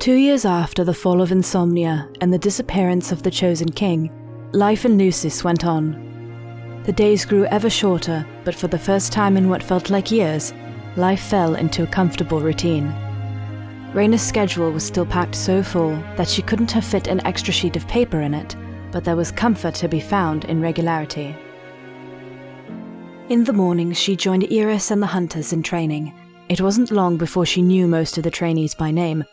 2 years after the fall of Insomnia and the disappearance of the Chosen King, life in Lucis went on. The days grew ever shorter, but for the first time in what felt like years, life fell into a comfortable routine. Raina's schedule was still packed so full that she couldn't have fit an extra sheet of paper in it, but there was comfort to be found in regularity. In the morning, she joined Iris and the hunters in training. It wasn't long before she knew most of the trainees by name,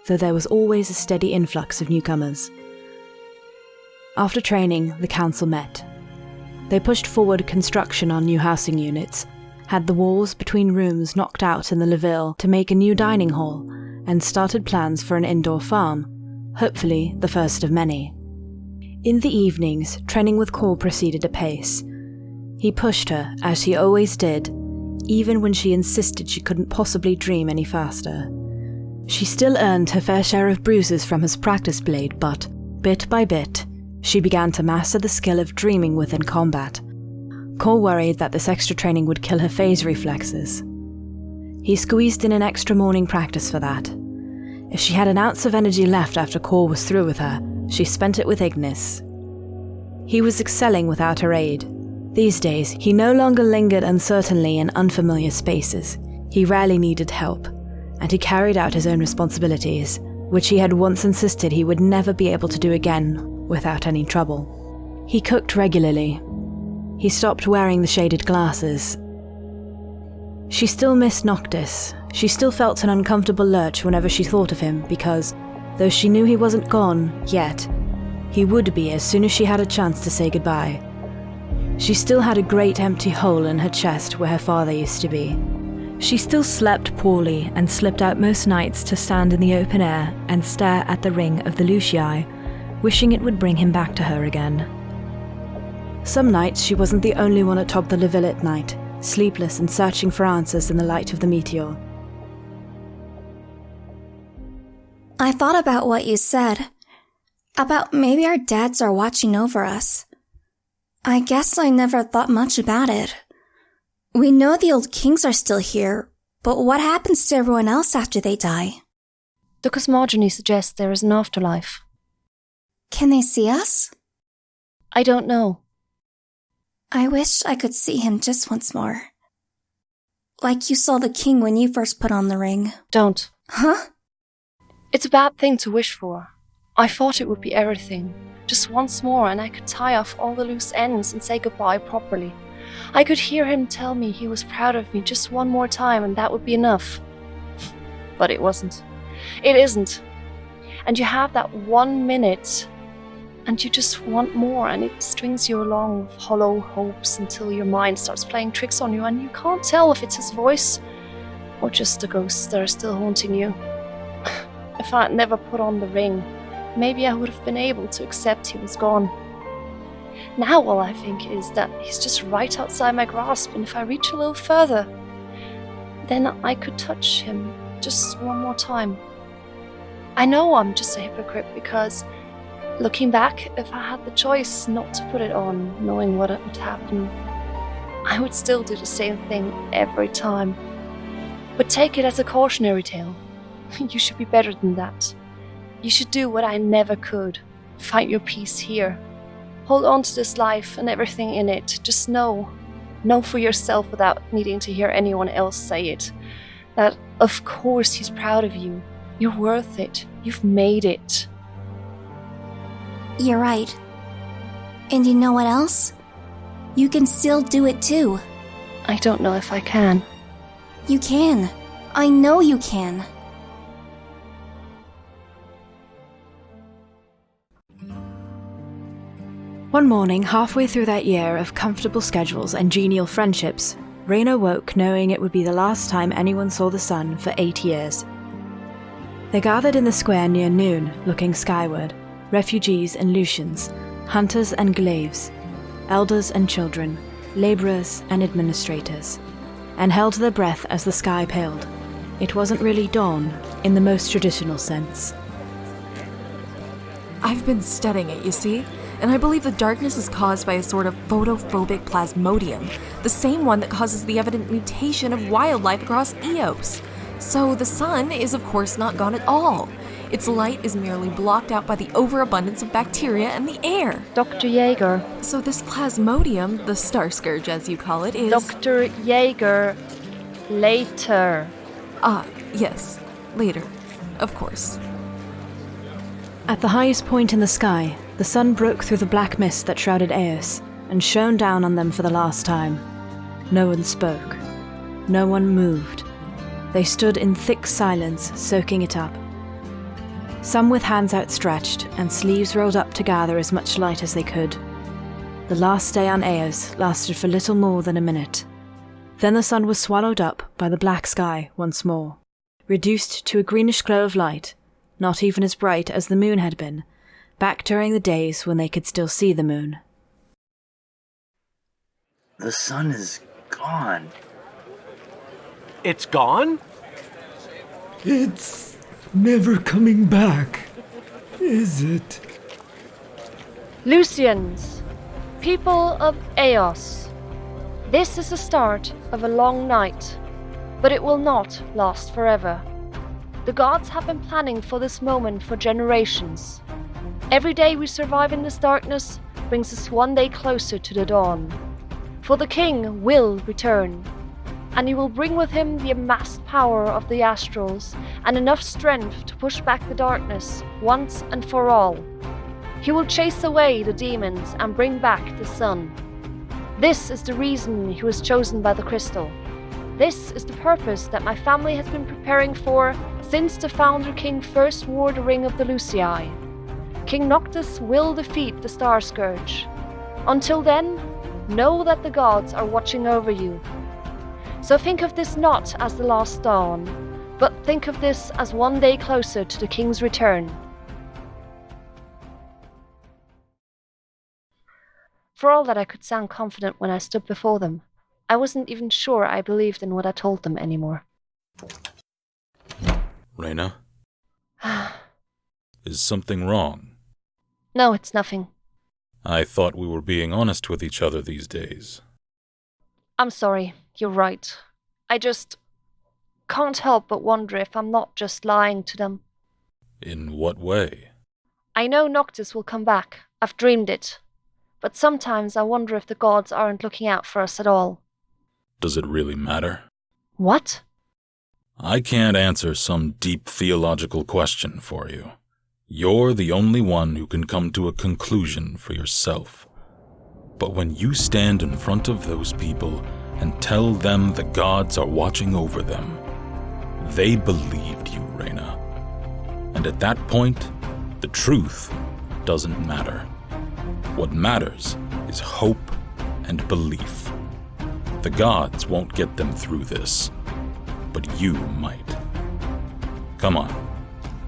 though there was always a steady influx of newcomers. After training, the council met. They pushed forward construction on new housing units, had the walls between rooms knocked out in the Leville to make a new dining hall, and started plans for an indoor farm, hopefully the first of many. In the evenings, training with Cor proceeded apace. He pushed her, as he always did, even when she insisted she couldn't possibly dream any faster. She still earned her fair share of bruises from his practice blade, but, bit by bit, she began to master the skill of dreaming within combat. Cor worried that this extra training would kill her phase reflexes. He squeezed in an extra morning practice for that. If she had an ounce of energy left after Cor was through with her, she spent it with Ignis. He was excelling without her aid. These days, he no longer lingered uncertainly in unfamiliar spaces. He rarely needed help, and he carried out his own responsibilities, which he had once insisted he would never be able to do again without any trouble. He cooked regularly. He stopped wearing the shaded glasses. She still missed Noctis. She still felt an uncomfortable lurch whenever she thought of him because, though she knew he wasn't gone yet, he would be as soon as she had a chance to say goodbye. She still had a great empty hole in her chest where her father used to be. She still slept poorly and slipped out most nights to stand in the open air and stare at the ring of the Lucii, wishing it would bring him back to her again. Some nights she wasn't the only one atop the Leville at night, sleepless and searching for answers in the light of the meteor. I thought about what you said. About maybe our dads are watching over us. I guess I never thought much about it. We know the old kings are still here, but what happens to everyone else after they die? The cosmogony suggests there is an afterlife. Can they see us? I don't know. I wish I could see him just once more. Like you saw the king when you first put on the ring. Don't. Huh? It's a bad thing to wish for. I thought it would be everything. Just once more and I could tie off all the loose ends and say goodbye properly. I could hear him tell me he was proud of me just one more time and that would be enough. But it wasn't. It isn't. And you have that 1 minute and you just want more and it strings you along with hollow hopes until your mind starts playing tricks on you and you can't tell if it's his voice or just the ghosts that are still haunting you. If I had never put on the ring, maybe I would have been able to accept he was gone. Now all I think is that he's just right outside my grasp and if I reach a little further, then I could touch him just one more time. I know I'm just a hypocrite because, looking back, if I had the choice not to put it on, knowing what would happen, I would still do the same thing every time. But take it as a cautionary tale. You should be better than that. You should do what I never could. Find your peace here. Hold on to this life and everything in it. Just know for yourself without needing to hear anyone else say it, that of course he's proud of you. You're worth it. You've made it. You're right. And you know what else? You can still do it too. I don't know if I can. You can. I know you can. One morning, halfway through that year of comfortable schedules and genial friendships, Raina woke knowing it would be the last time anyone saw the sun for 8 years. They gathered in the square near noon, looking skyward, refugees and Lucians, hunters and glaives, elders and children, labourers and administrators, and held their breath as the sky paled. It wasn't really dawn, in the most traditional sense. I've been studying it, you see? And I believe the darkness is caused by a sort of photophobic plasmodium, the same one that causes the evident mutation of wildlife across Eos. So the sun is of course not gone at all. Its light is merely blocked out by the overabundance of bacteria in the air. Dr. Jaeger. So this plasmodium, the star scourge as you call it, is... Dr. Jaeger. Later. Ah, yes. Later. Of course. At the highest point in the sky, the sun broke through the black mist that shrouded Eos and shone down on them for the last time. No one spoke. No one moved. They stood in thick silence, soaking it up. Some with hands outstretched and sleeves rolled up to gather as much light as they could. The last day on Eos lasted for little more than a minute. Then the sun was swallowed up by the black sky once more, reduced to a greenish glow of light, not even as bright as the moon had been, back during the days when they could still see the moon. The sun is gone. It's gone? It's never coming back, is it? Lucians, people of Eos, this is the start of a long night, but it will not last forever. The gods have been planning for this moment for generations. Every day we survive in this darkness brings us one day closer to the dawn. For the king will return, and he will bring with him the amassed power of the astrals and enough strength to push back the darkness once and for all. He will chase away the demons and bring back the sun. This is the reason he was chosen by the crystal. This is the purpose that my family has been preparing for since the founder king first wore the ring of the Lucii. King Noctis will defeat the Star Scourge. Until then, know that the gods are watching over you. So think of this not as the last dawn, but think of this as one day closer to the king's return. For all that I could sound confident when I stood before them, I wasn't even sure I believed in what I told them anymore. Reyna? Is something wrong? No, it's nothing. I thought we were being honest with each other these days. I'm sorry, you're right. I just can't help but wonder if I'm not just lying to them. In what way? I know Noctis will come back. I've dreamed it. But sometimes I wonder if the gods aren't looking out for us at all. Does it really matter? What? I can't answer some deep theological question for you. You're the only one who can come to a conclusion for yourself. But when you stand in front of those people and tell them the gods are watching over them, they believed you, Reyna. And at that point, the truth doesn't matter. What matters is hope and belief. The gods won't get them through this, but you might. Come on.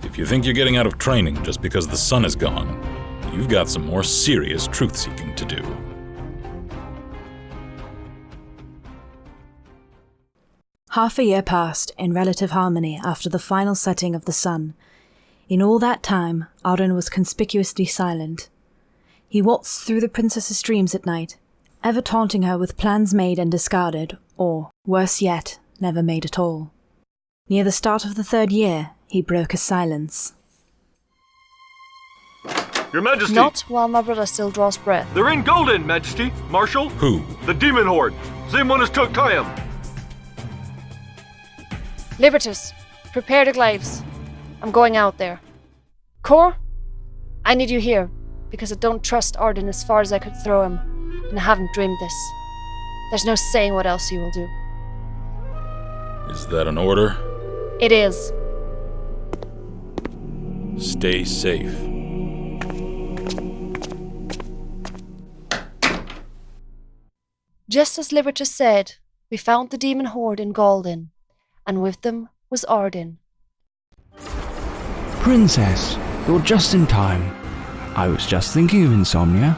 If you think you're getting out of training just because the sun is gone, you've got some more serious truth-seeking to do. Half a year passed in relative harmony after the final setting of the sun. In all that time, Arden was conspicuously silent. He waltzed through the princess's dreams at night, ever taunting her with plans made and discarded, or, worse yet, never made at all. Near the start of the 3rd year, he broke his silence. Your Majesty! Not while my brother still draws breath. They're in Golden, Majesty! Marshal? Who? The Demon Horde! Same one as took Kayam! Libertus, prepare the glaives. I'm going out there. Cor, I need you here, because I don't trust Arden as far as I could throw him, and I haven't dreamed this. There's no saying what else he will do. Is that an order? It is. Stay safe. Just as Libertus said, we found the demon horde in Golden, and with them was Arden. Princess, you're just in time. I was just thinking of Insomnia.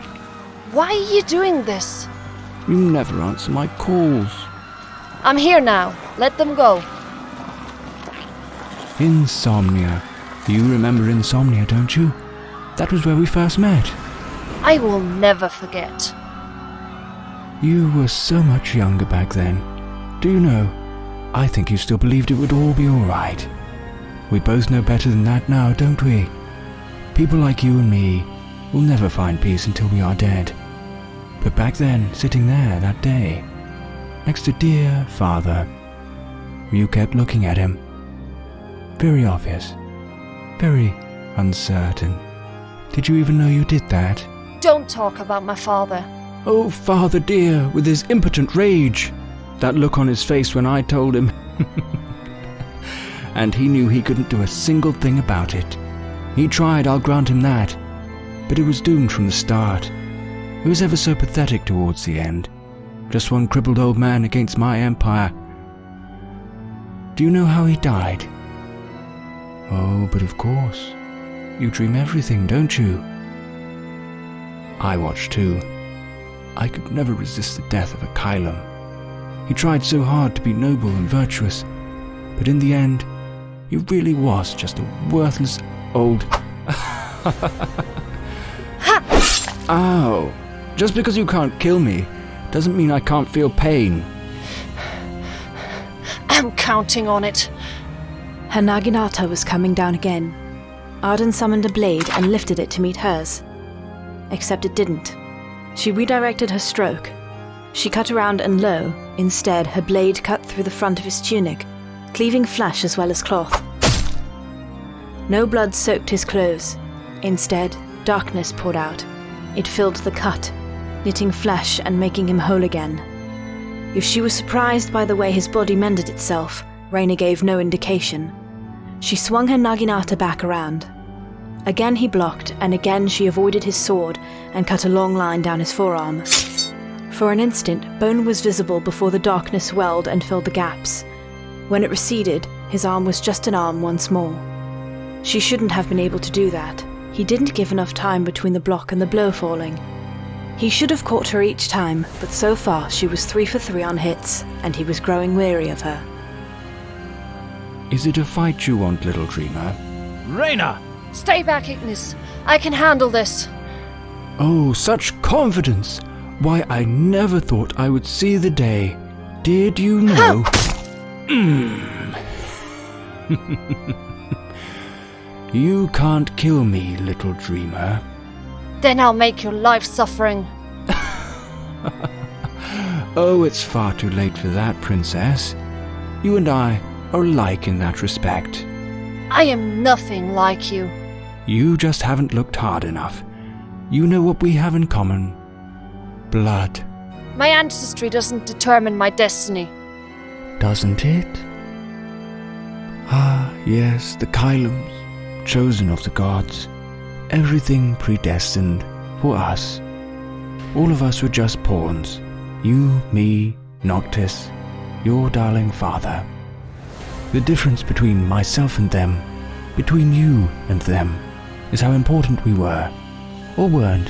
Why are you doing this? You never answer my calls. I'm here now. Let them go. Insomnia. You remember Insomnia, don't you? That was where we first met. I will never forget. You were so much younger back then. Do you know, I think you still believed it would all be alright. We both know better than that now, don't we? People like you and me will never find peace until we are dead. But back then, sitting there that day, next to dear Father, you kept looking at him. Very obvious. Very uncertain. Did you even know you did that? Don't talk about my father. Oh, Father dear, with his impotent rage. That look on his face when I told him. And he knew he couldn't do a single thing about it. He tried, I'll grant him that. But it was doomed from the start. He was ever so pathetic towards the end. Just one crippled old man against my empire. Do you know how he died? Oh, but of course. You dream everything, don't you? I watched too. I could never resist the death of a Kylum. He tried so hard to be noble and virtuous, but in the end, he really was just a worthless old... Ow! Just because you can't kill me doesn't mean I can't feel pain. I'm counting on it. Her Naginata was coming down again. Arden summoned a blade and lifted it to meet hers. Except it didn't. She redirected her stroke. She cut around and lo, instead her blade cut through the front of his tunic, cleaving flesh as well as cloth. No blood soaked his clothes. Instead, darkness poured out. It filled the cut, knitting flesh and making him whole again. If she was surprised by the way his body mended itself, Raina gave no indication. She swung her Naginata back around. Again he blocked, and again she avoided his sword and cut a long line down his forearm. For an instant, bone was visible before the darkness swelled and filled the gaps. When it receded, his arm was just an arm once more. She shouldn't have been able to do that. He didn't give enough time between the block and the blow falling. He should have caught her each time, but so far she was 3 for 3 on hits, and he was growing weary of her. Is it a fight you want, little dreamer? Raina! Stay back, Ignis. I can handle this. Oh, such confidence! Why, I never thought I would see the day. Did you know? You can't kill me, little dreamer. Then I'll make your life suffering. Oh, it's far too late for that, princess. You and I are alike in that respect. I am nothing like you. You just haven't looked hard enough. You know what we have in common. Blood. My ancestry doesn't determine my destiny. Doesn't it? Ah, yes, the Kylums, chosen of the gods. Everything predestined for us. All of us were just pawns. You, me, Noctis, your darling father. The difference between myself and them, between you and them, is how important we were, or weren't,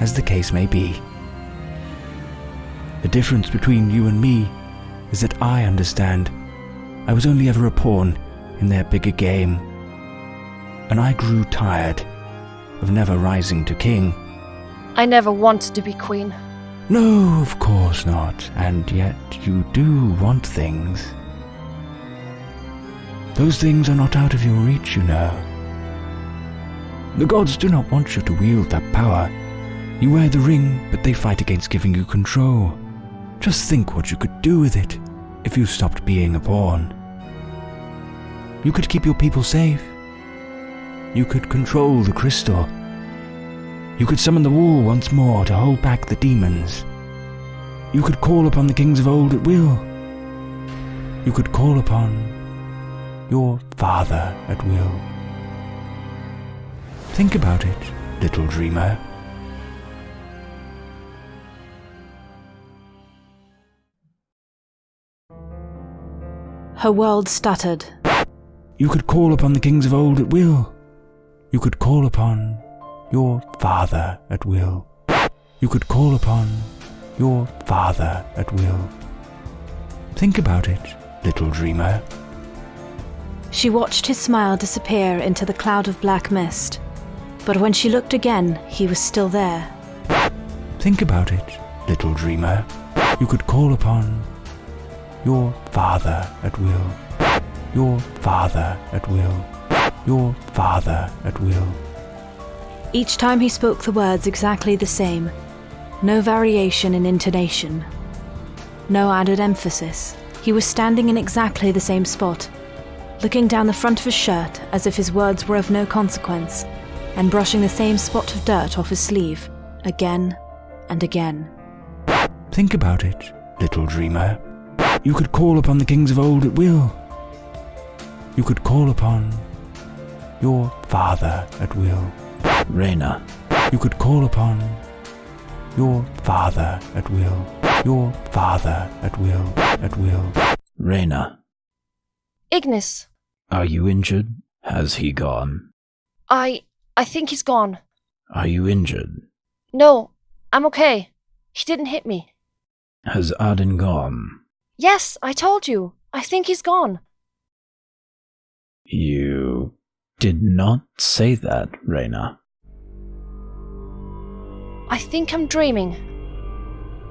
as the case may be. The difference between you and me is that I understand I was only ever a pawn in their bigger game, and I grew tired of never rising to king. I never wanted to be queen. No, of course not, and yet you do want things. Those things are not out of your reach, you know. The gods do not want you to wield that power. You wear the ring, but they fight against giving you control. Just think what you could do with it if you stopped being a pawn. You could keep your people safe. You could control the crystal. You could summon the wall once more to hold back the demons. You could call upon the kings of old at will. You could call upon your father at will. Think about it, little dreamer. Her world stuttered. You could call upon the kings of old at will. You could call upon your father at will. You could call upon your father at will. Think about it, little dreamer. She watched his smile disappear into the cloud of black mist. But when she looked again, he was still there. Think about it, little dreamer. You could call upon your father at will. Your father at will. Your father at will. Each time he spoke the words exactly the same. No variation in intonation. No added emphasis. He was standing in exactly the same spot, looking down the front of his shirt as if his words were of no consequence, and brushing the same spot of dirt off his sleeve, again and again. Think about it, little dreamer. You could call upon the kings of old at will. You could call upon your father at will. Reyna. You could call upon your father at will. Your father at will. At will. Reyna. Ignis. Are you injured? Has he gone? I think he's gone. Are you injured? No, I'm okay. He didn't hit me. Has Arden gone? Yes, I told you. I think he's gone. You did not say that, Reyna. I think I'm dreaming.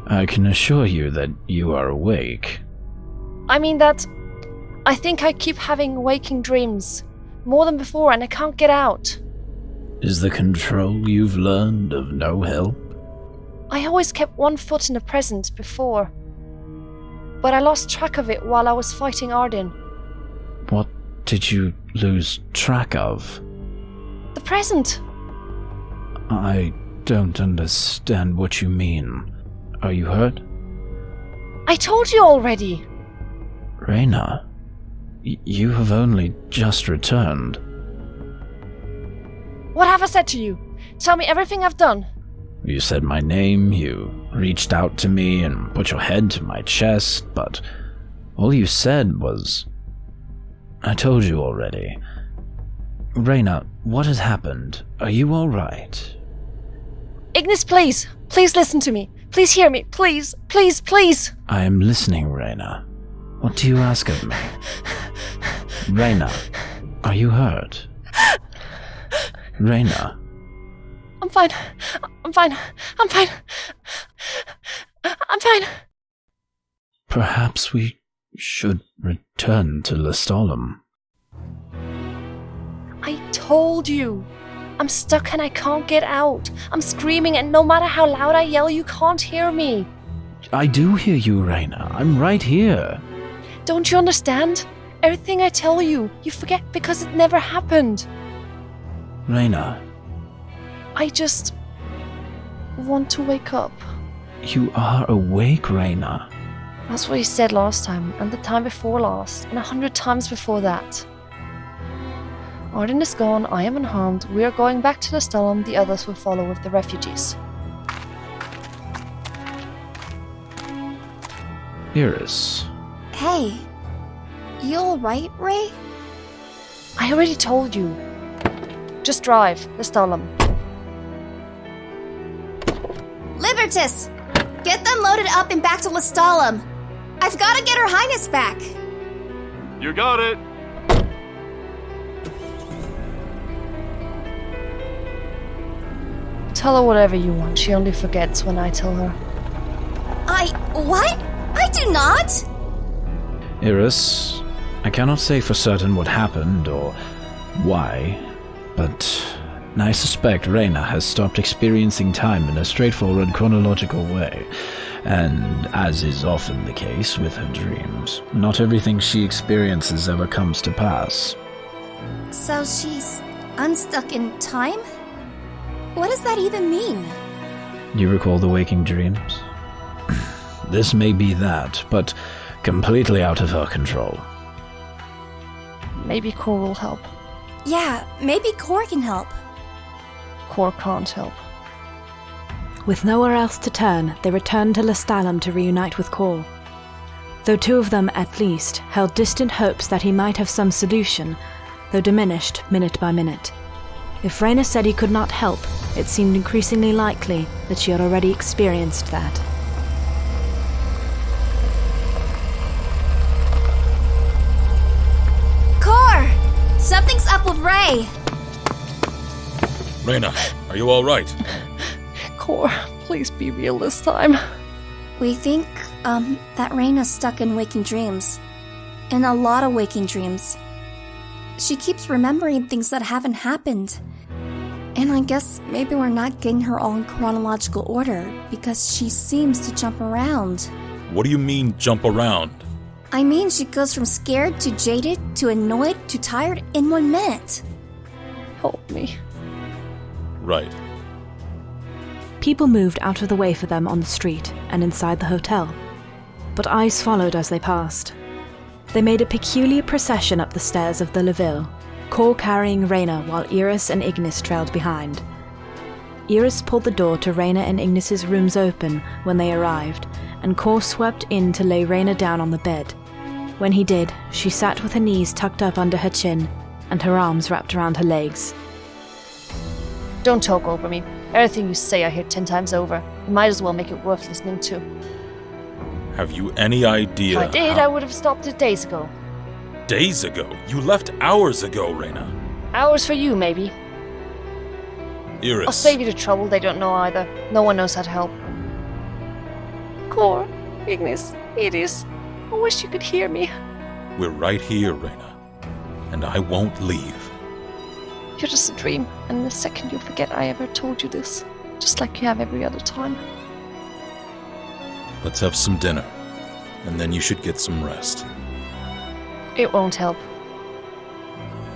I can assure you that you are awake. I mean that I think I keep having waking dreams, more than before, and I can't get out. Is the control you've learned of no help? I always kept one foot in the present before, but I lost track of it while I was fighting Arden. What did you lose track of? The present. I don't understand what you mean. Are you hurt? I told you already. Reyna, you have only just returned. What have I said to you? Tell me everything I've done. You said my name, you reached out to me and put your head to my chest, but all you said was... I told you already. Reyna, what has happened? Are you alright? Ignis, please. Please listen to me. Please hear me. Please, please, please. I am listening, Reyna. What do you ask of me? Reyna, are you hurt? Reyna. I'm fine. I'm fine. I'm fine. I'm fine. Perhaps we should return to Lestallum. I told you. I'm stuck and I can't get out. I'm screaming and no matter how loud I yell, you can't hear me. I do hear you, Reyna. I'm right here. Don't you understand? Everything I tell you, you forget because it never happened. Reyna. I just want to wake up. You are awake, Reyna. That's what you said last time, and the time before last, and 100 times before that. Arden is gone, I am unharmed, we are going back to Lestallum, the others will follow with the refugees. Iris. Hey, you alright, Ray? I already told you. Just drive, Lestallum. Libertus! Get them loaded up and back to Lestallum. I've got to get Her Highness back. You got it. Tell her whatever you want, she only forgets when I tell her. What? I do not! Iris, I cannot say for certain what happened or why, but I suspect Reyna has stopped experiencing time in a straightforward chronological way, and as is often the case with her dreams, not everything she experiences ever comes to pass. So she's unstuck in time? What does that even mean? You recall the waking dreams? This may be that, but completely out of her control. Maybe Core will help. Yeah, maybe Core can help. Core can't help. With nowhere else to turn, they returned to Lestallum to reunite with Core. Though two of them, at least, held distant hopes that he might have some solution, though diminished minute by minute. If Reyna said he could not help, it seemed increasingly likely that she had already experienced that. Core! Something's up with Ray! Reyna, are you all right? Core, please be real this time. We think, that Reyna's stuck in waking dreams. and a lot of waking dreams. She keeps remembering things that haven't happened. And I guess maybe we're not getting her all in chronological order because she seems to jump around. What do you mean, jump around? I mean, she goes from scared to jaded to annoyed to tired in 1 minute. Help me. Right. People moved out of the way for them on the street and inside the hotel, but eyes followed as they passed. They made a peculiar procession up the stairs of the Leville, Cor carrying Reyna while Iris and Ignis trailed behind. Iris pulled the door to Reyna and Ignis's rooms open when they arrived, and Cor swept in to lay Reyna down on the bed. When he did, she sat with her knees tucked up under her chin and her arms wrapped around her legs. Don't talk over me. Everything you say I hear 10 times over. You might as well make it worth listening to. Have you any idea? If I did, I would have stopped it days ago. Days ago? You left hours ago, Reyna. Hours for you, maybe. Iris. I'll save you the trouble. They don't know either. No one knows how to help. Cor, Ignis, Edis, I wish you could hear me. We're right here, Reyna. And I won't leave. You're just a dream, and in a second you'll forget I ever told you this. Just like you have every other time. Let's have some dinner, and then you should get some rest. It won't help.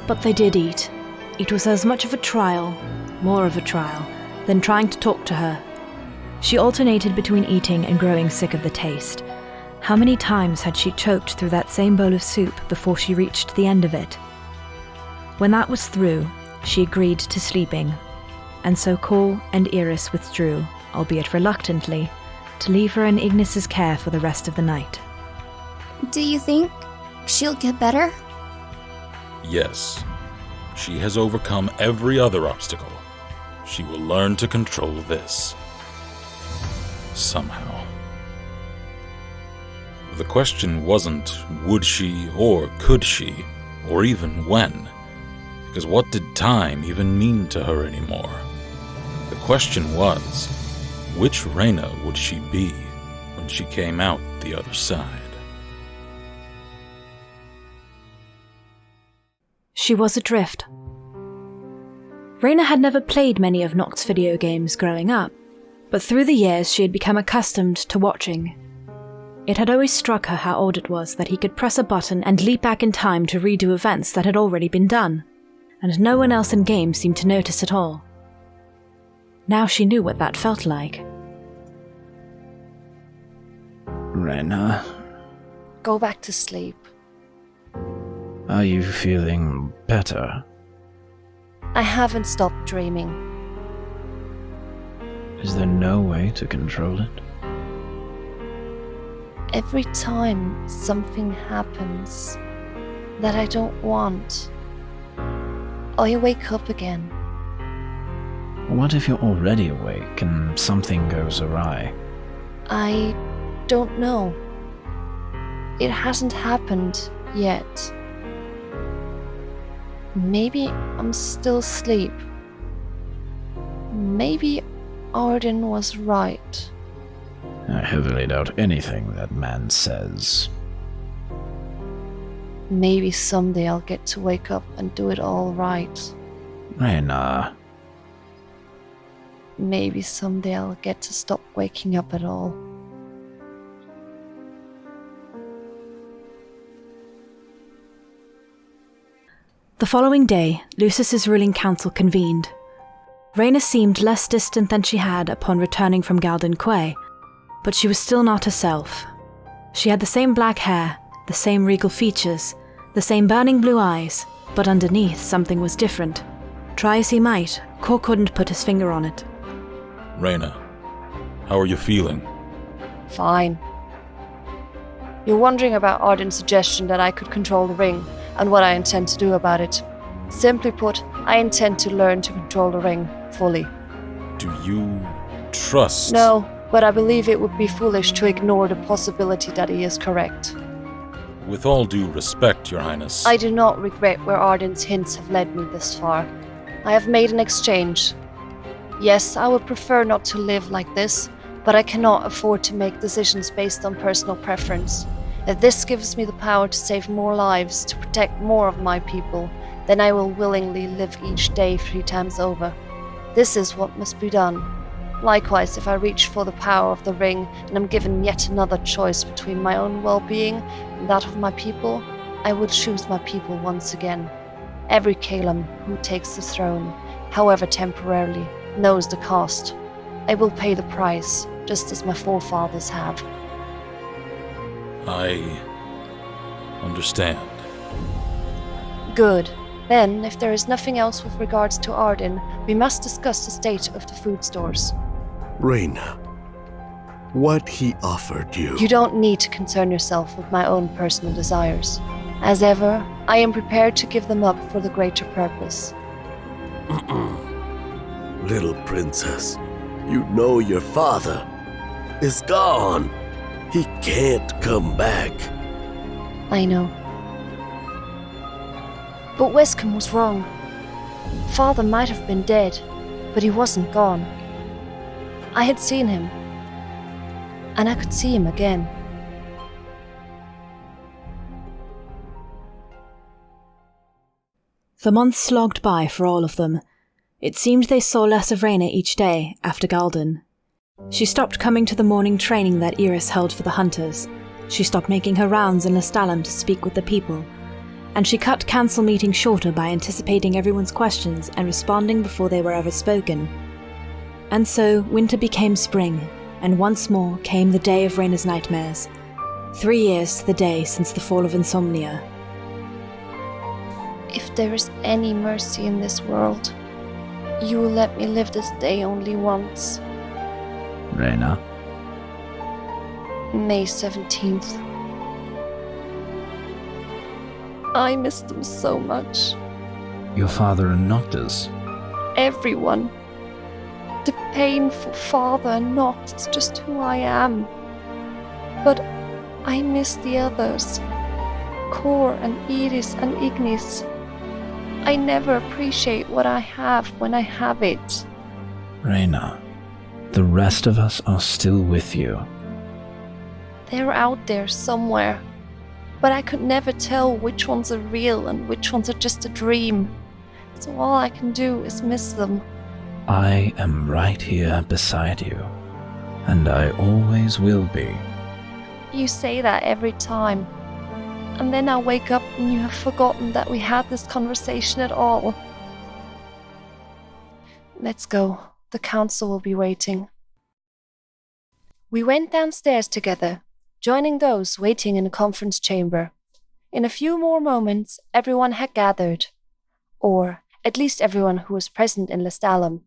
But they did eat. It was as much of a trial, more of a trial, than trying to talk to her. She alternated between eating and growing sick of the taste. How many times had she choked through that same bowl of soup before she reached the end of it? When that was through, she agreed to sleeping, and so Cor and Iris withdrew, albeit reluctantly, to leave her in Ignis's care for the rest of the night. Do you think she'll get better? Yes. She has overcome every other obstacle. She will learn to control this. Somehow. The question wasn't would she or could she, or even when. Because what did time even mean to her anymore? The question was, which Reyna would she be when she came out the other side? She was adrift. Reyna had never played many of Noct's video games growing up, but through the years she had become accustomed to watching. It had always struck her how odd it was that he could press a button and leap back in time to redo events that had already been done, and no one else in game seemed to notice at all. Now she knew what that felt like. Reyna, Go back to sleep. are you feeling better? I haven't stopped dreaming. Is there no way to control it? Every time something happens that I don't want, I wake up again. What if you're already awake and something goes awry? I don't know. It hasn't happened yet. Maybe I'm still asleep. Maybe Arden was right. I heavily doubt anything that man says. Maybe someday I'll get to wake up and do it all right. Reyna, Maybe someday I'll get to stop waking up at all. The following day, Lucis's ruling council convened. Reyna seemed less distant than she had upon returning from Galden Quay, but she was still not herself. She had the same black hair, the same regal features, the same burning blue eyes, but underneath something was different. Try as he might, Cor couldn't put his finger on it. Reyna, how are you feeling? Fine. You're wondering about Arden's suggestion that I could control the ring, and what I intend to do about it. Simply put, I intend to learn to control the ring fully. Do you trust? No, but I believe it would be foolish to ignore the possibility that he is correct. With all due respect, Your Highness. I do not regret where Arden's hints have led me this far. I have made an exchange. Yes, I would prefer not to live like this, but I cannot afford to make decisions based on personal preference. If this gives me the power to save more lives, to protect more of my people, then I will willingly live each day 3 times over. This is what must be done. Likewise, if I reach for the power of the ring and am given yet another choice between my own well-being and that of my people, I will choose my people once again. Every Calum who takes the throne, however temporarily, knows the cost. I will pay the price, just as my forefathers have. I understand. Good. Then, if there is nothing else with regards to Arden, we must discuss the state of the food stores. Reyna, what he offered you. You don't need to concern yourself with my own personal desires. As ever, I am prepared to give them up for the greater purpose. Little princess, you know your father is gone. He can't come back. I know. But Wescombe was wrong. Father might have been dead, but he wasn't gone. I had seen him, and I could see him again. The months slogged by for all of them. It seemed they saw less of Reyna each day after Galden. She stopped coming to the morning training that Iris held for the hunters. She stopped making her rounds in Lestalem to speak with the people. And she cut council meetings shorter by anticipating everyone's questions and responding before they were ever spoken. And so winter became spring, and once more came the day of Reyna's nightmares. 3 years to the day since the fall of Insomnia. If there is any mercy in this world, you will let me live this day only once. Reyna? May 17th. I miss them so much. Your father and Noctis? Everyone. The painful father and Noct is just who I am. But I miss the others. Cor and Iris and Ignis. I never appreciate what I have when I have it. Reyna, the rest of us are still with you. They're out there somewhere. But I could never tell which ones are real and which ones are just a dream. So all I can do is miss them. I am right here beside you, and I always will be. You say that every time. And then I wake up and you have forgotten that we had this conversation at all. Let's go. The council will be waiting. We went downstairs together, joining those waiting in the conference chamber. In a few more moments, everyone had gathered, or at least everyone who was present in Lestalem.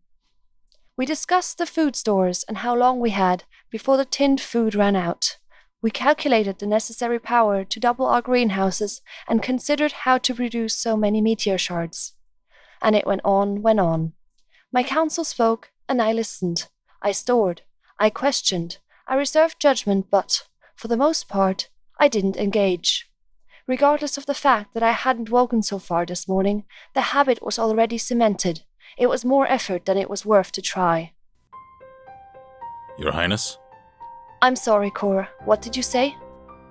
We discussed the food stores and how long we had before the tinned food ran out. We calculated the necessary power to double our greenhouses and considered how to produce so many meteor shards. And it went on. My counsel spoke, and I listened. I stored. I questioned. I reserved judgment, but for the most part, I didn't engage. Regardless of the fact that I hadn't woken so far this morning, the habit was already cemented. It was more effort than it was worth to try. Your Highness? I'm sorry, Cor. What did you say?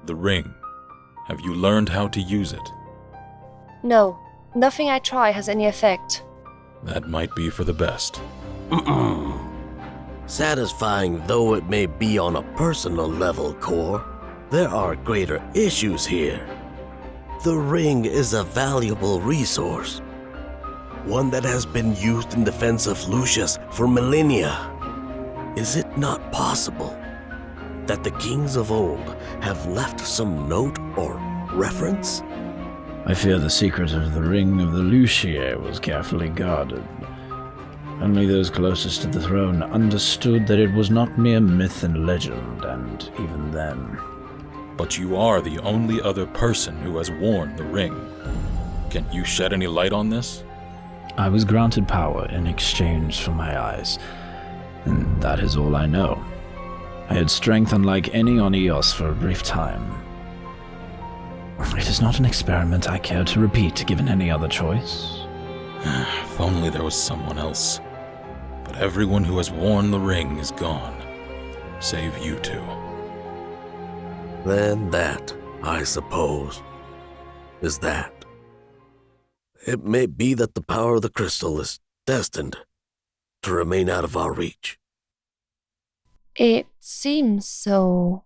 The ring. Have you learned how to use it? No. Nothing I try has any effect. That might be for the best. Satisfying though it may be on a personal level, Cor, there are greater issues here. The ring is a valuable resource, one that has been used in defense of Lucius for millennia. Is it not possible that the kings of old have left some note or reference? I fear the secret of the ring of the Luciae was carefully guarded. Only those closest to the throne understood that it was not mere myth and legend, and even then. But you are the only other person who has worn the ring. Can you shed any light on this? I was granted power in exchange for my eyes, and that is all I know. I had strength unlike any on Eos for a brief time. It is not an experiment I care to repeat given any other choice. If only there was someone else. But everyone who has worn the ring is gone, save you two. Then that I suppose, is that it may be that the power of the crystal is destined to remain out of our reach. It seems so.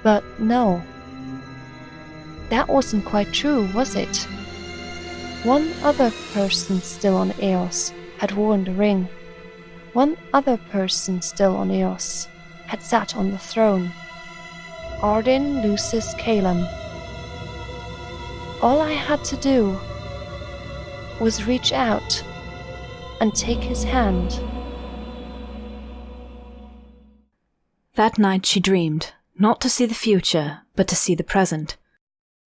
But no. That wasn't quite true, was it? One other person still on Eos had worn the ring. One other person still on Eos had sat on the throne. Arden Lucis Calum. All I had to do was reach out and take his hand. That night she dreamed, not to see the future, but to see the present.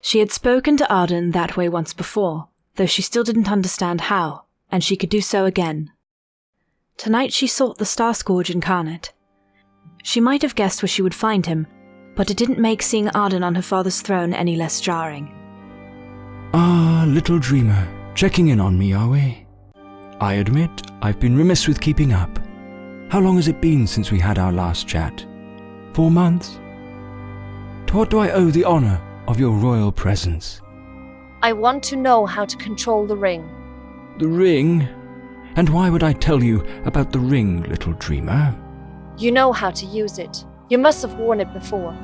She had spoken to Arden that way once before, though she still didn't understand how, and she could do so again. Tonight she sought the Star Scourge incarnate. She might have guessed where she would find him, but it didn't make seeing Arden on her father's throne any less jarring. Ah, little dreamer, checking in on me, are we? I admit I've been remiss with keeping up. How long has it been since we had our last chat? 4 months? To what do I owe the honor of your royal presence? I want to know how to control the ring. The ring? And why would I tell you about the ring, little dreamer? You know how to use it. You must have worn it before.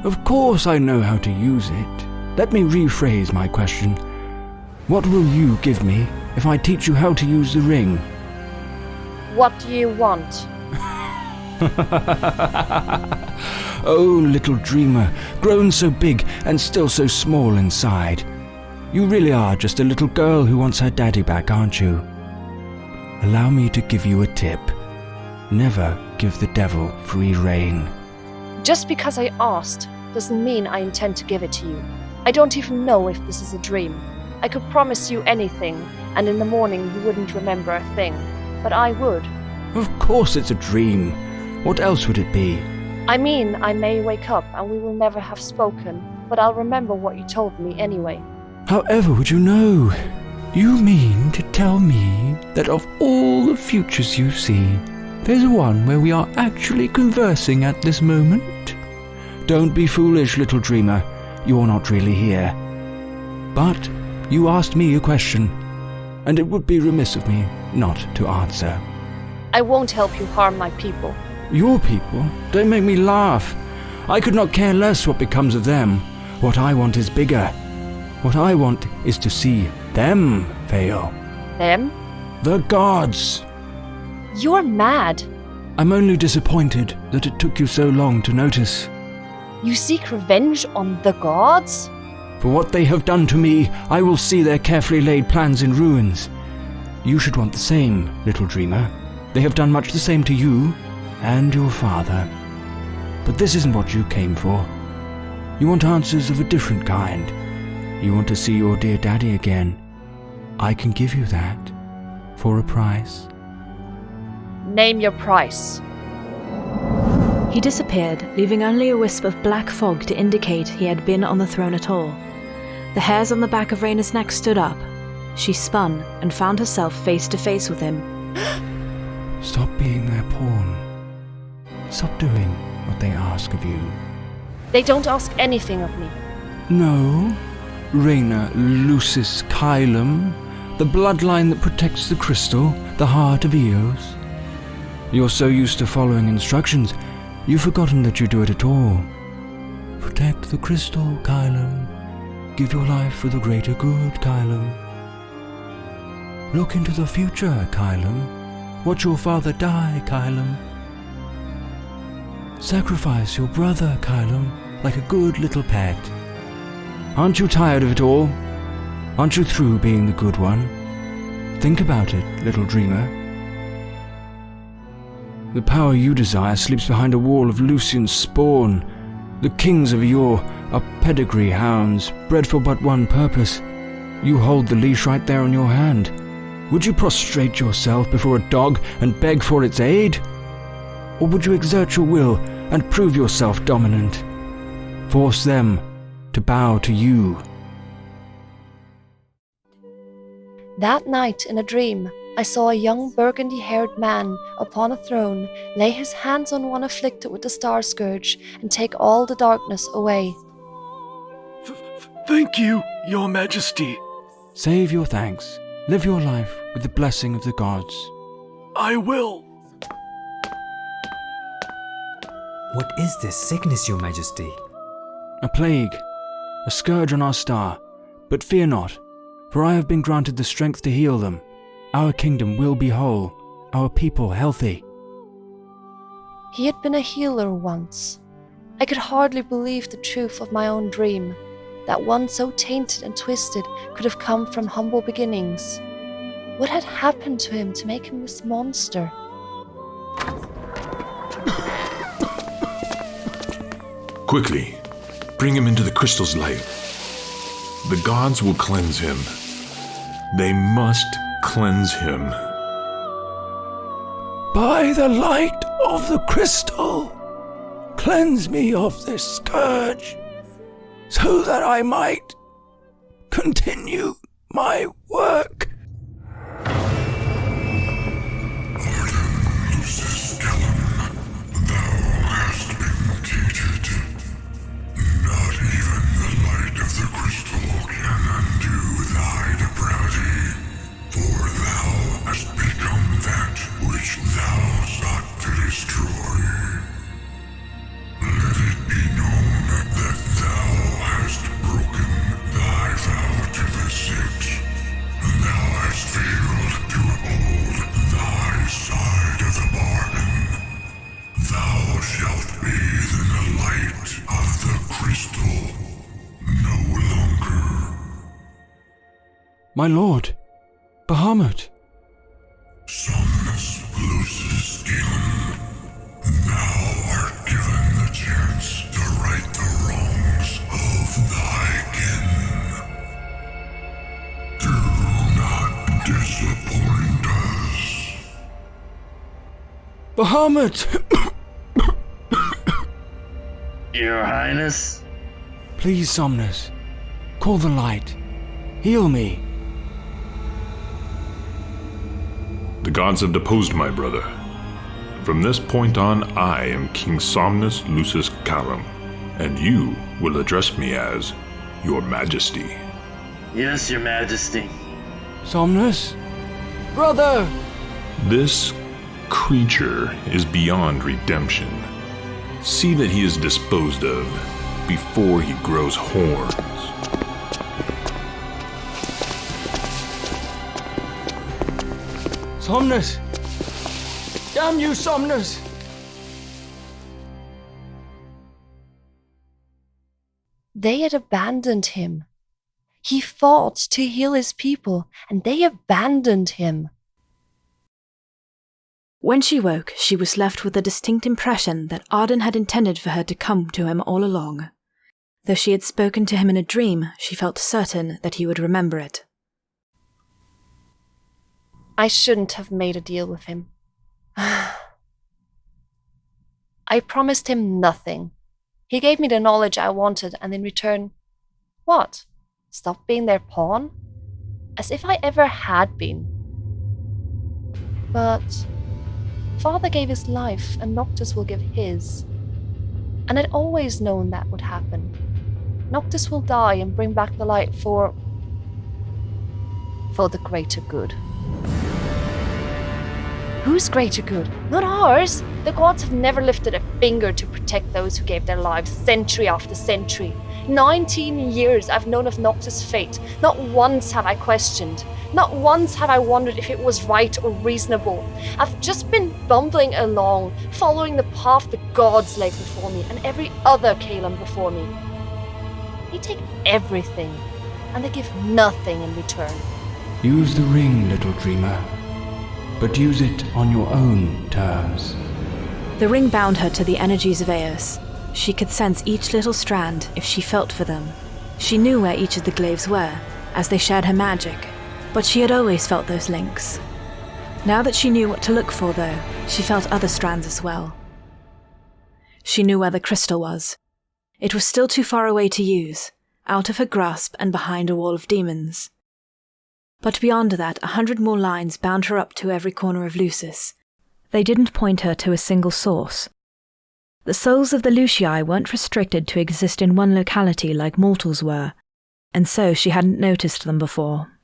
Of course I know how to use it. Let me rephrase my question. What will you give me if I teach you how to use the ring? What do you want? Oh, little dreamer, grown so big and still so small inside. You really are just a little girl who wants her daddy back, aren't you? Allow me to give you a tip. Never give the devil free rein. Just because I asked doesn't mean I intend to give it to you. I don't even know if this is a dream. I could promise you anything, and in the morning you wouldn't remember a thing. But I would. Of course it's a dream. What else would it be? I mean, I may wake up and we will never have spoken, but I'll remember what you told me anyway. However would you know? You mean to tell me that of all the futures you see, there's one where we are actually conversing at this moment? Don't be foolish, little dreamer. You're not really here. But you asked me a question, and it would be remiss of me not to answer. I won't help you harm my people. Your people? Don't make me laugh. I could not care less what becomes of them. What I want is bigger. What I want is to see them fail. Them? The gods! You're mad. I'm only disappointed that it took you so long to notice. You seek revenge on the gods? For what they have done to me, I will see their carefully laid plans in ruins. You should want the same, little dreamer. They have done much the same to you and your father. But this isn't what you came for. You want answers of a different kind. You want to see your dear daddy again. I can give you that. For a price. Name your price. He disappeared, leaving only a wisp of black fog to indicate he had been on the throne at all. The hairs on the back of Rhaina's neck stood up. She spun and found herself face to face with him. Stop being their pawn. Stop doing what they ask of you. They don't ask anything of me. No. Rhaina Lucis Caelum, the bloodline that protects the crystal, the heart of Eos. You're so used to following instructions, you've forgotten that you do it at all. Protect the crystal, Caelum. Give your life for the greater good, Caelum. Look into the future, Caelum. Watch your father die, Caelum. Sacrifice your brother, Caelum, like a good little pet. Aren't you tired of it all? Aren't you through being the good one? Think about it, little dreamer. The power you desire sleeps behind a wall of Lucian's spawn. The kings of yore are pedigree hounds, bred for but one purpose. You hold the leash right there on your hand. Would you prostrate yourself before a dog and beg for its aid? Or would you exert your will and prove yourself dominant? Force them to bow to you. That night in a dream, I saw a young burgundy-haired man upon a throne lay his hands on one afflicted with the star scourge and take all the darkness away. Thank you, Your Majesty. Save your thanks. Live your life with the blessing of the gods. I will. What is this sickness, Your Majesty? A plague, a scourge on our star. But fear not, for I have been granted the strength to heal them. Our kingdom will be whole, our people healthy. He had been a healer once. I could hardly believe the truth of my own dream, that one so tainted and twisted could have come from humble beginnings. What had happened to him to make him this monster? Quickly, bring him into the crystal's light. The gods will cleanse him. They must cleanse him. By the light of the crystal, cleanse me of this scourge, so that I might continue my work. My lord, Bahamut. Somnus Lucis Galen, thou art given the chance to right the wrongs of thy kin. Do not disappoint us. Bahamut! Your Highness? Please, Somnus, call the light. Heal me. The gods have deposed my brother. From this point on, I am King Somnus Lucis Carum, and you will address me as Your Majesty. Yes, Your Majesty. Somnus? Brother! This creature is beyond redemption. See that he is disposed of before he grows horns. Somnus! Damn you, Somnus! They had abandoned him. He fought to heal his people, and they abandoned him. When she woke, she was left with the distinct impression that Arden had intended for her to come to him all along. Though she had spoken to him in a dream, she felt certain that he would remember it. I shouldn't have made a deal with him. I promised him nothing. He gave me the knowledge I wanted, and in return, what? Stop being their pawn? As if I ever had been. But Father gave his life, and Noctis will give his. And I'd always known that would happen. Noctis will die and bring back the light for the greater good. Whose greater good? Not ours! The gods have never lifted a finger to protect those who gave their lives century after century. 19 years I've known of Noctis' fate. Not once have I questioned. Not once have I wondered if it was right or reasonable. I've just been bumbling along, following the path the gods laid before me and every other Kalim before me. They take everything, and they give nothing in return. Use the ring, little dreamer. But use it on your own terms. The ring bound her to the energies of Eos. She could sense each little strand if she felt for them. She knew where each of the glaives were, as they shared her magic, but she had always felt those links. Now that she knew what to look for, though, she felt other strands as well. She knew where the crystal was. It was still too far away to use, out of her grasp and behind a wall of demons. But beyond that, 100 more lines bound her up to every corner of Lucis. They didn't point her to a single source. The souls of the Lucii weren't restricted to exist in one locality like mortals were, and so she hadn't noticed them before.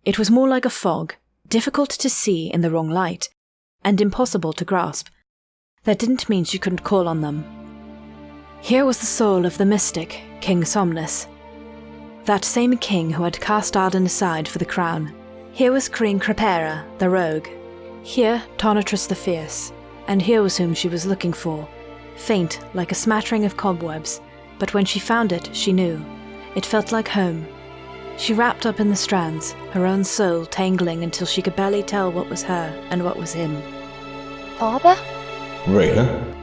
It was more like a fog, difficult to see in the wrong light, and impossible to grasp. That didn't mean she couldn't call on them. Here was the soul of the mystic, King Somnus. That same king who had cast Arden aside for the crown. Here was Queen Crepera, the rogue. Here, Tonotrus the fierce. And here was whom she was looking for. Faint, like a smattering of cobwebs, but when she found it, she knew. It felt like home. She wrapped up in the strands, her own soul tangling until she could barely tell what was her and what was him. Father? Reyna?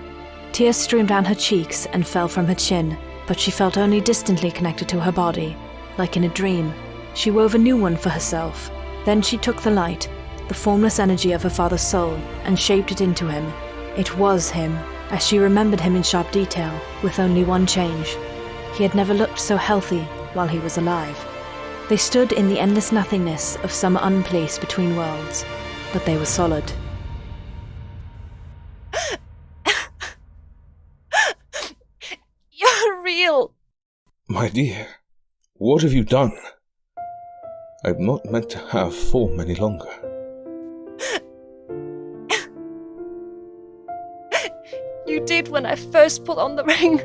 Tears streamed down her cheeks and fell from her chin, but she felt only distantly connected to her body. Like in a dream, she wove a new one for herself. Then she took the light, the formless energy of her father's soul, and shaped it into him. It was him, as she remembered him in sharp detail, with only one change. He had never looked so healthy while he was alive. They stood in the endless nothingness of some unplace between worlds, but they were solid. You're real! My dear, what have you done? I'm not meant to have form any longer. You did when I first put on the ring.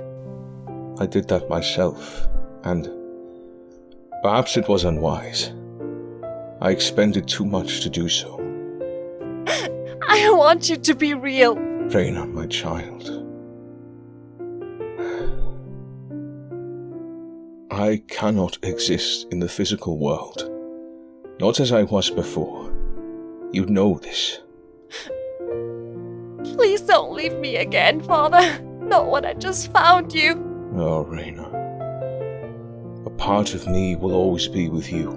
I did that myself, and perhaps it was unwise. I expended too much to do so. I want you to be real. Reyna, my child. I cannot exist in the physical world. Not as I was before. You know this. Please don't leave me again, Father. Not when I just found you. Oh, Reyna. A part of me will always be with you.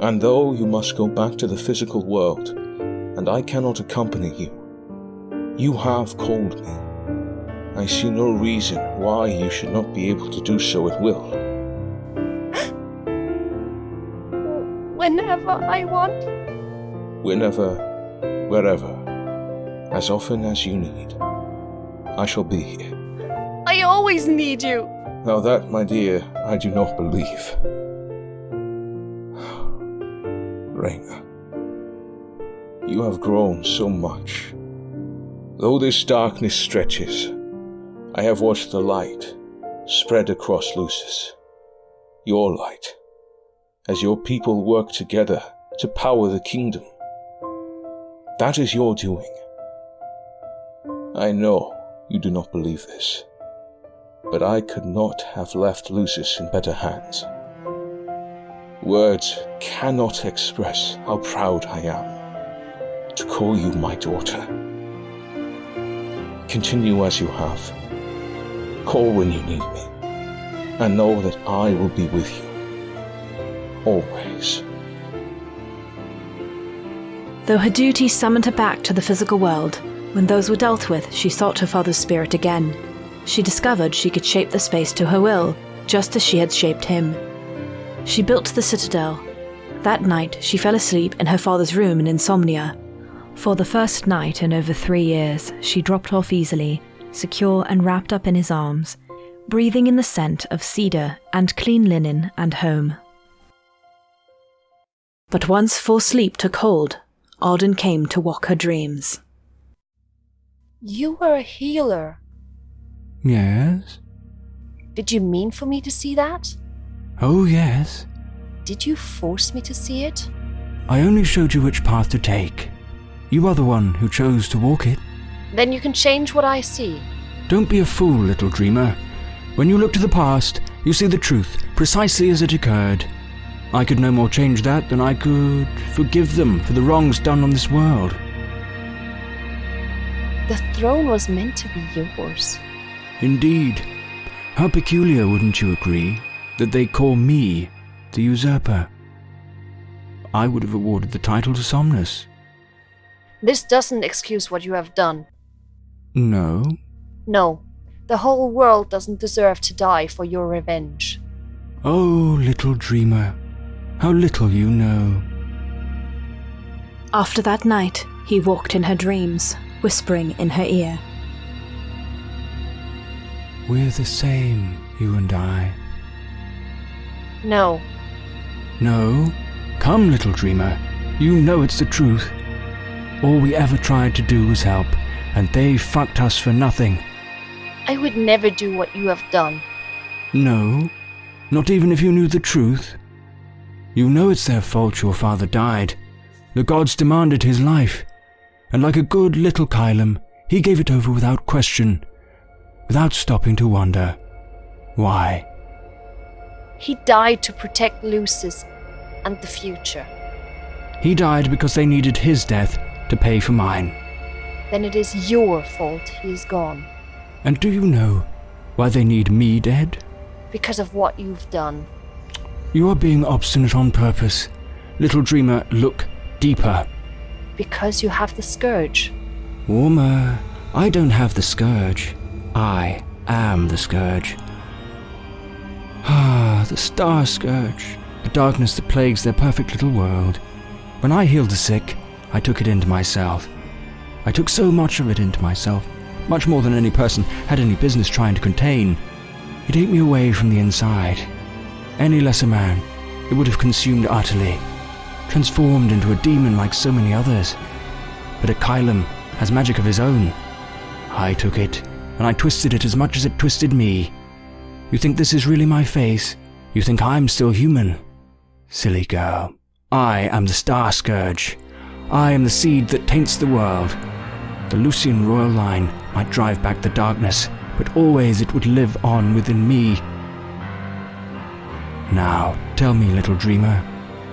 And though you must go back to the physical world, and I cannot accompany you, you have called me. I see no reason why you should not be able to do so at will. Whenever I want. Whenever, wherever, as often as you need. I shall be here. I always need you. Now that, my dear, I do not believe. Reyna, you have grown so much. Though this darkness stretches, I have watched the light spread across Lucis. Your light, as your people work together to power the kingdom. That is your doing. I know you do not believe this, but I could not have left Lucis in better hands. Words cannot express how proud I am to call you my daughter. Continue as you have. Call when you need me, and know that I will be with you. Always. Though her duty summoned her back to the physical world, when those were dealt with, she sought her father's spirit again. She discovered she could shape the space to her will, just as she had shaped him. She built the citadel. That night, she fell asleep in her father's room in insomnia. For the first night in over 3 years, she dropped off easily, secure and wrapped up in his arms, breathing in the scent of cedar and clean linen and home. But once full sleep took hold, Arden came to walk her dreams. You were a healer. Yes? Did you mean for me to see that? Oh, yes. Did you force me to see it? I only showed you which path to take. You are the one who chose to walk it. Then you can change what I see. Don't be a fool, little dreamer. When you look to the past, you see the truth, precisely as it occurred. I could no more change that than I could forgive them for the wrongs done on this world. The throne was meant to be yours. Indeed. How peculiar, wouldn't you agree, that they call me the usurper? I would have awarded the title to Somnus. This doesn't excuse what you have done. No? No. The whole world doesn't deserve to die for your revenge. Oh, little dreamer. How little you know. After that night, he walked in her dreams, whispering in her ear. We're the same, you and I. No. No? Come, little dreamer. You know it's the truth. All we ever tried to do was help, and they fucked us for nothing. I would never do what you have done. No? Not even if you knew the truth? You know it's their fault your father died. The gods demanded his life, and like a good little Kylam, he gave it over without question, without stopping to wonder. Why? He died to protect Lucis and the future. He died because they needed his death to pay for mine. Then it is your fault he is gone. And do you know why they need me dead? Because of what you've done. You are being obstinate on purpose. Little dreamer, look deeper. Because you have the scourge. Warmer, I don't have the scourge. I am the scourge. Ah, the star scourge. The darkness that plagues their perfect little world. When I healed the sick, I took it into myself. I took so much of it into myself, much more than any person had any business trying to contain. It ate me away from the inside. Any lesser man, it would have consumed utterly, transformed into a demon like so many others. But a Kylam has magic of his own. I took it, and I twisted it as much as it twisted me. You think this is really my face? You think I'm still human? Silly girl. I am the Star Scourge. I am the seed that taints the world. The Lucian royal line might drive back the darkness, but always it would live on within me. Now, tell me, little dreamer,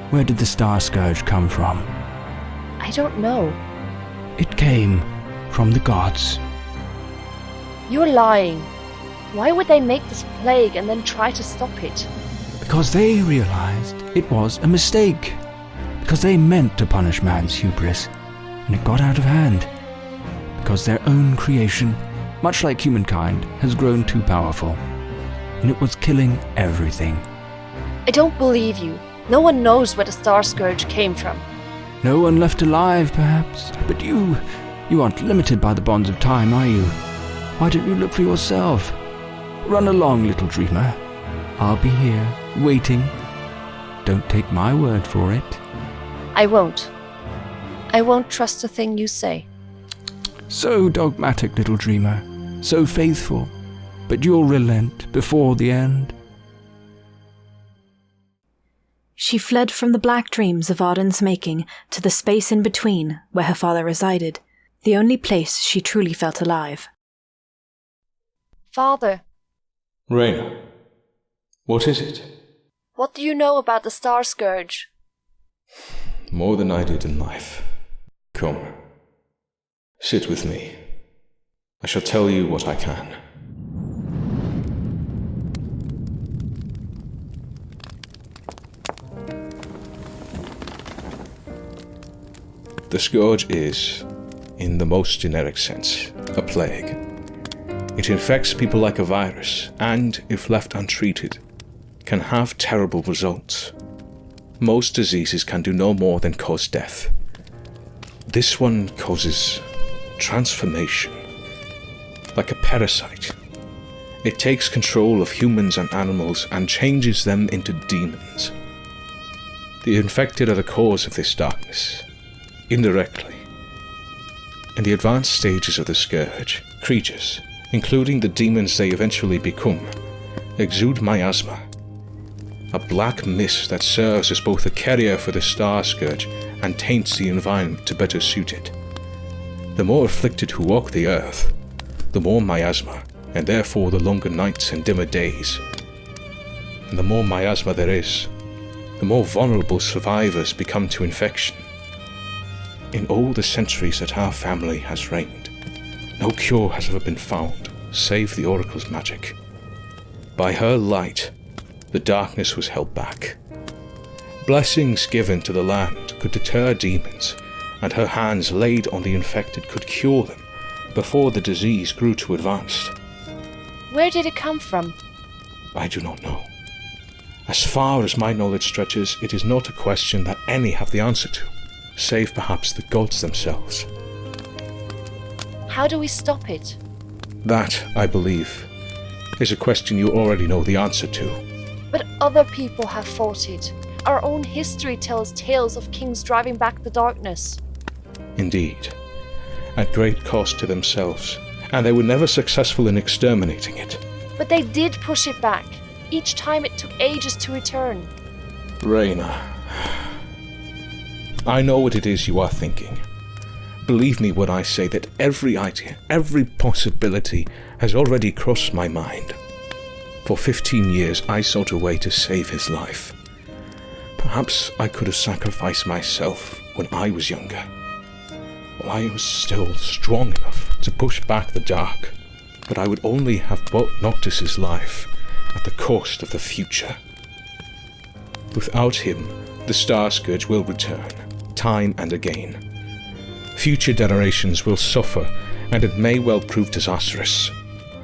where did the Star Scourge come from? I don't know. It came from the gods. You're lying. Why would they make this plague and then try to stop it? Because they realized it was a mistake. Because they meant to punish man's hubris, and it got out of hand. Because their own creation, much like humankind, has grown too powerful, and it was killing everything. I don't believe you. No one knows where the Star Scourge came from. No one left alive, perhaps, but you aren't limited by the bonds of time, are you? Why don't you look for yourself? Run along, little dreamer. I'll be here, waiting. Don't take my word for it. I won't. I won't trust a thing you say. So dogmatic, little dreamer. So faithful. But you'll relent before the end. She fled from the black dreams of Arden's making to the space in between where her father resided, the only place she truly felt alive. Father. Reyna, what is it? What do you know about the Star Scourge? More than I did in life. Come. Sit with me. I shall tell you what I can. The scourge is, in the most generic sense, a plague. It infects people like a virus, and, if left untreated, can have terrible results. Most diseases can do no more than cause death. This one causes transformation. Like a parasite. It takes control of humans and animals and changes them into demons. The infected are the cause of this darkness, indirectly. In the advanced stages of the scourge, creatures, including the demons they eventually become, exude miasma, a black mist that serves as both a carrier for the Star Scourge and taints the environment to better suit it. The more afflicted who walk the earth, the more miasma, and therefore the longer nights and dimmer days. And the more miasma there is, the more vulnerable survivors become to infection. In all the centuries that our family has reigned, no cure has ever been found, save the Oracle's magic. By her light, the darkness was held back. Blessings given to the land could deter demons, and her hands laid on the infected could cure them before the disease grew too advanced. Where did it come from? I do not know. As far as my knowledge stretches, it is not a question that any have the answer to, save perhaps the gods themselves. How do we stop it? That, I believe, is a question you already know the answer to. But other people have fought it. Our own history tells tales of kings driving back the darkness. Indeed, at great cost to themselves, and they were never successful in exterminating it. But they did push it back. Each time it took ages to return. Reyna, I know what it is you are thinking. Believe me when I say that every idea, every possibility has already crossed my mind. For 15 years I sought a way to save his life. Perhaps I could have sacrificed myself when I was younger. While I was still strong enough to push back the dark, but I would only have bought Noctis's life at the cost of the future. Without him, the Star Scourge will return, time and again. Future generations will suffer, and it may well prove disastrous.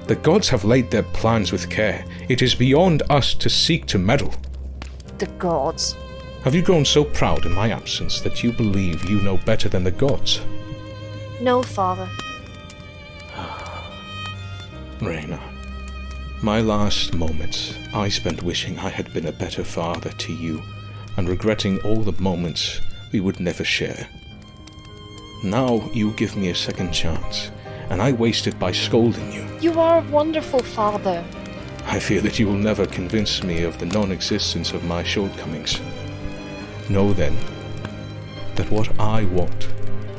The gods have laid their plans with care. It is beyond us to seek to meddle. The gods. Have you grown so proud in my absence that you believe you know better than the gods? No, Father. Reyna, my last moments I spent wishing I had been a better father to you and regretting all the moments we would never share. Now you give me a second chance, and I waste it by scolding you. You are a wonderful father. I fear that you will never convince me of the non-existence of my shortcomings. Know then, that what I want,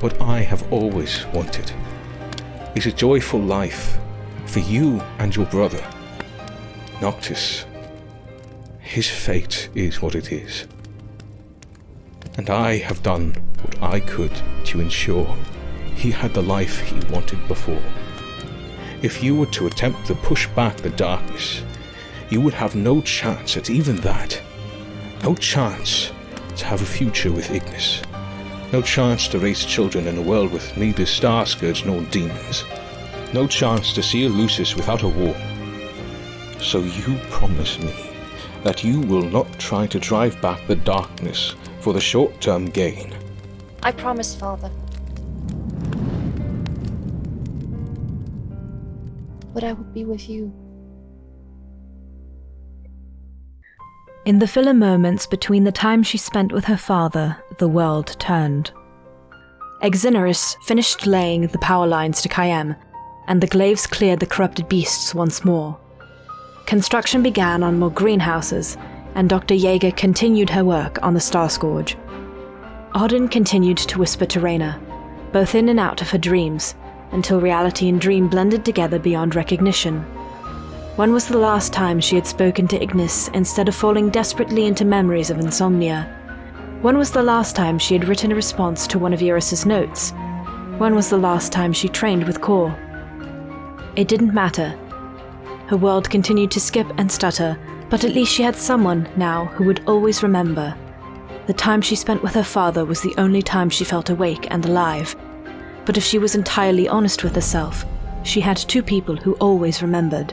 what I have always wanted, is a joyful life for you and your brother. Noctis, his fate is what it is. And I have done what I could to ensure he had the life he wanted before. If you were to attempt to push back the darkness, you would have no chance at even that. No chance to have a future with Ignis. No chance to raise children in a world with neither Star Scourge nor demons. No chance to see a Lucis without a war. So you promise me that you will not try to drive back the darkness for the short-term gain. I promise, Father. But I will be with you. In the filler moments between the time she spent with her father, the world turned. Exinaris finished laying the power lines to Kayem, and the glaives cleared the corrupted beasts once more. Construction began on more greenhouses, and Dr. Jaeger continued her work on the Star Scourge. Auden continued to whisper to Reyna, both in and out of her dreams, until reality and dream blended together beyond recognition. When was the last time she had spoken to Ignis instead of falling desperately into memories of insomnia? When was the last time she had written a response to one of Eurus's notes? When was the last time she trained with Kor? It didn't matter. Her world continued to skip and stutter, but at least she had someone now who would always remember. The time she spent with her father was the only time she felt awake and alive. But if she was entirely honest with herself, she had two people who always remembered.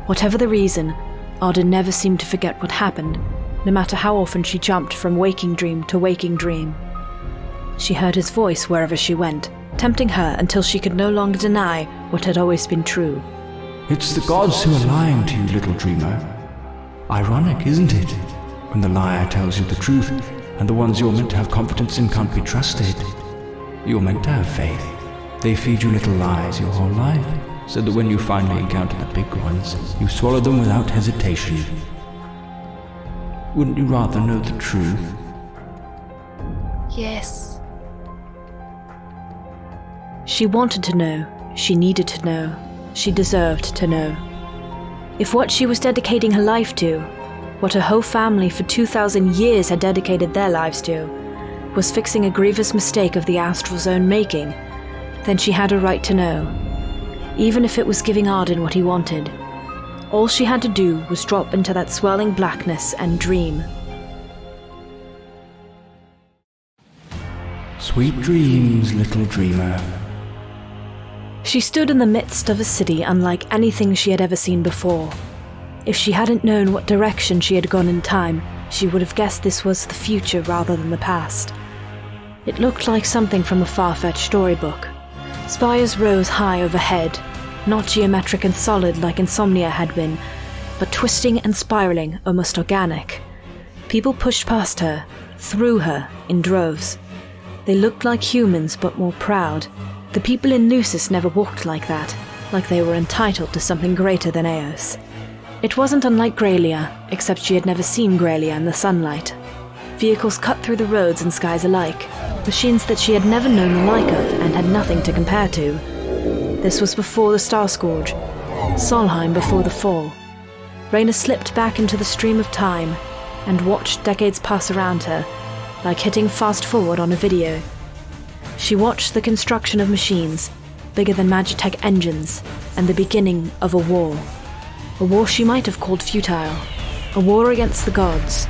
Whatever the reason, Auden never seemed to forget what happened, no matter how often she jumped from waking dream to waking dream. She heard his voice wherever she went, tempting her until she could no longer deny what had always been true. It's the gods who are lying to you, little dreamer. Ironic, isn't it? When the liar tells you the truth, and the ones you're meant to have confidence in can't be trusted. You're meant to have faith. They feed you little lies your whole life, so that when you finally encounter the big ones, you swallow them without hesitation. Wouldn't you rather know the truth? Yes. She wanted to know, she needed to know, she deserved to know. If what she was dedicating her life to, what her whole family for 2,000 years had dedicated their lives to, was fixing a grievous mistake of the astral's own making, then she had a right to know. Even if it was giving Auden what he wanted. All she had to do was drop into that swirling blackness and dream. Sweet dreams, little dreamer. She stood in the midst of a city unlike anything she had ever seen before. If she hadn't known what direction she had gone in time, she would have guessed this was the future rather than the past. It looked like something from a far-fetched storybook. Spires rose high overhead, not geometric and solid like Insomnia had been, but twisting and spiraling, almost organic. People pushed past her, through her, in droves. They looked like humans, but more proud. The people in Lucis never walked like that, like they were entitled to something greater than Eos. It wasn't unlike Graylia, except she had never seen Graylia in the sunlight. Vehicles cut through the roads and skies alike, machines that she had never known the like of and had nothing to compare to. This was before the Star Scourge, Solheim before the fall. Reyna slipped back into the stream of time and watched decades pass around her, like hitting fast forward on a video. She watched the construction of machines, bigger than Magitech engines, and the beginning of a war. A war she might have called futile, a war against the gods.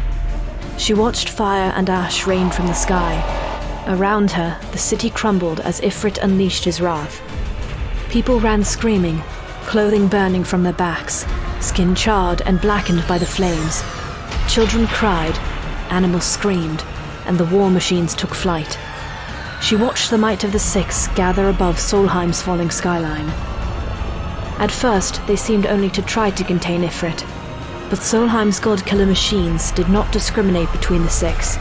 She watched fire and ash rain from the sky. Around her, the city crumbled as Ifrit unleashed his wrath. People ran screaming, clothing burning from their backs, skin charred and blackened by the flames. Children cried, animals screamed, and the war machines took flight. She watched the might of the Six gather above Solheim's falling skyline. At first, they seemed only to try to contain Ifrit, but Solheim's god-killer machines did not discriminate between the Six.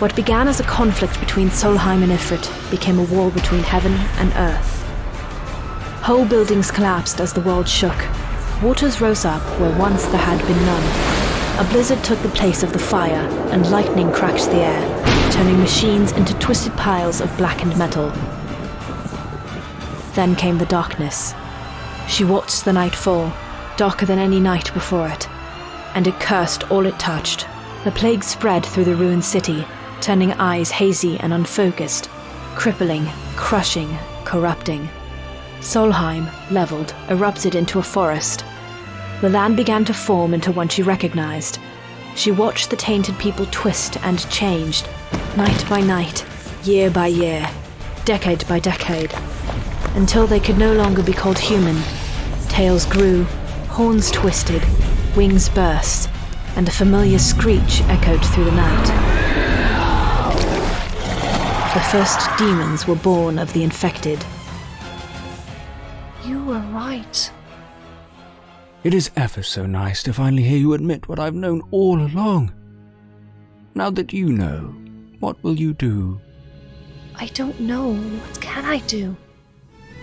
What began as a conflict between Solheim and Ifrit became a war between heaven and earth. Whole buildings collapsed as the world shook. Waters rose up where once there had been none. A blizzard took the place of the fire, and lightning cracked the air, turning machines into twisted piles of blackened metal. Then came the darkness. She watched the night fall, darker than any night before it, and it cursed all it touched. The plague spread through the ruined city, turning eyes hazy and unfocused, crippling, crushing, corrupting. Solheim, leveled, erupted into a forest. The land began to form into one she recognized. She watched the tainted people twist and changed, night by night, year by year, decade by decade, until they could no longer be called human. Tails grew, horns twisted, wings burst, and a familiar screech echoed through the night. The first demons were born of the infected. You were right. It is ever so nice to finally hear you admit what I've known all along. Now that you know, what will you do? I don't know. What can I do?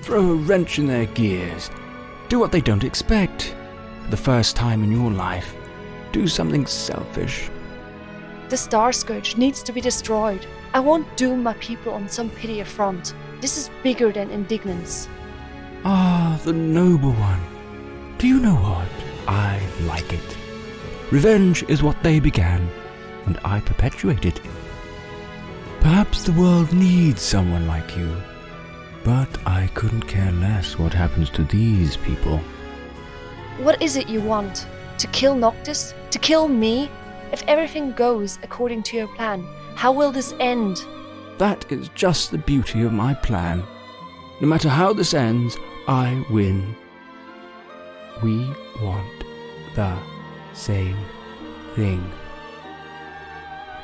Throw a wrench in their gears. Do what they don't expect. For the first time in your life, do something selfish. The Star Scourge needs to be destroyed. I won't doom my people on some petty affront. This is bigger than indignance. Ah, the noble one. Do you know what? I like it. Revenge is what they began, and I perpetuate it. Perhaps the world needs someone like you, but I couldn't care less what happens to these people. What is it you want? To kill Noctis? To kill me? If everything goes according to your plan, how will this end? That is just the beauty of my plan. No matter how this ends, I win. We want the same thing.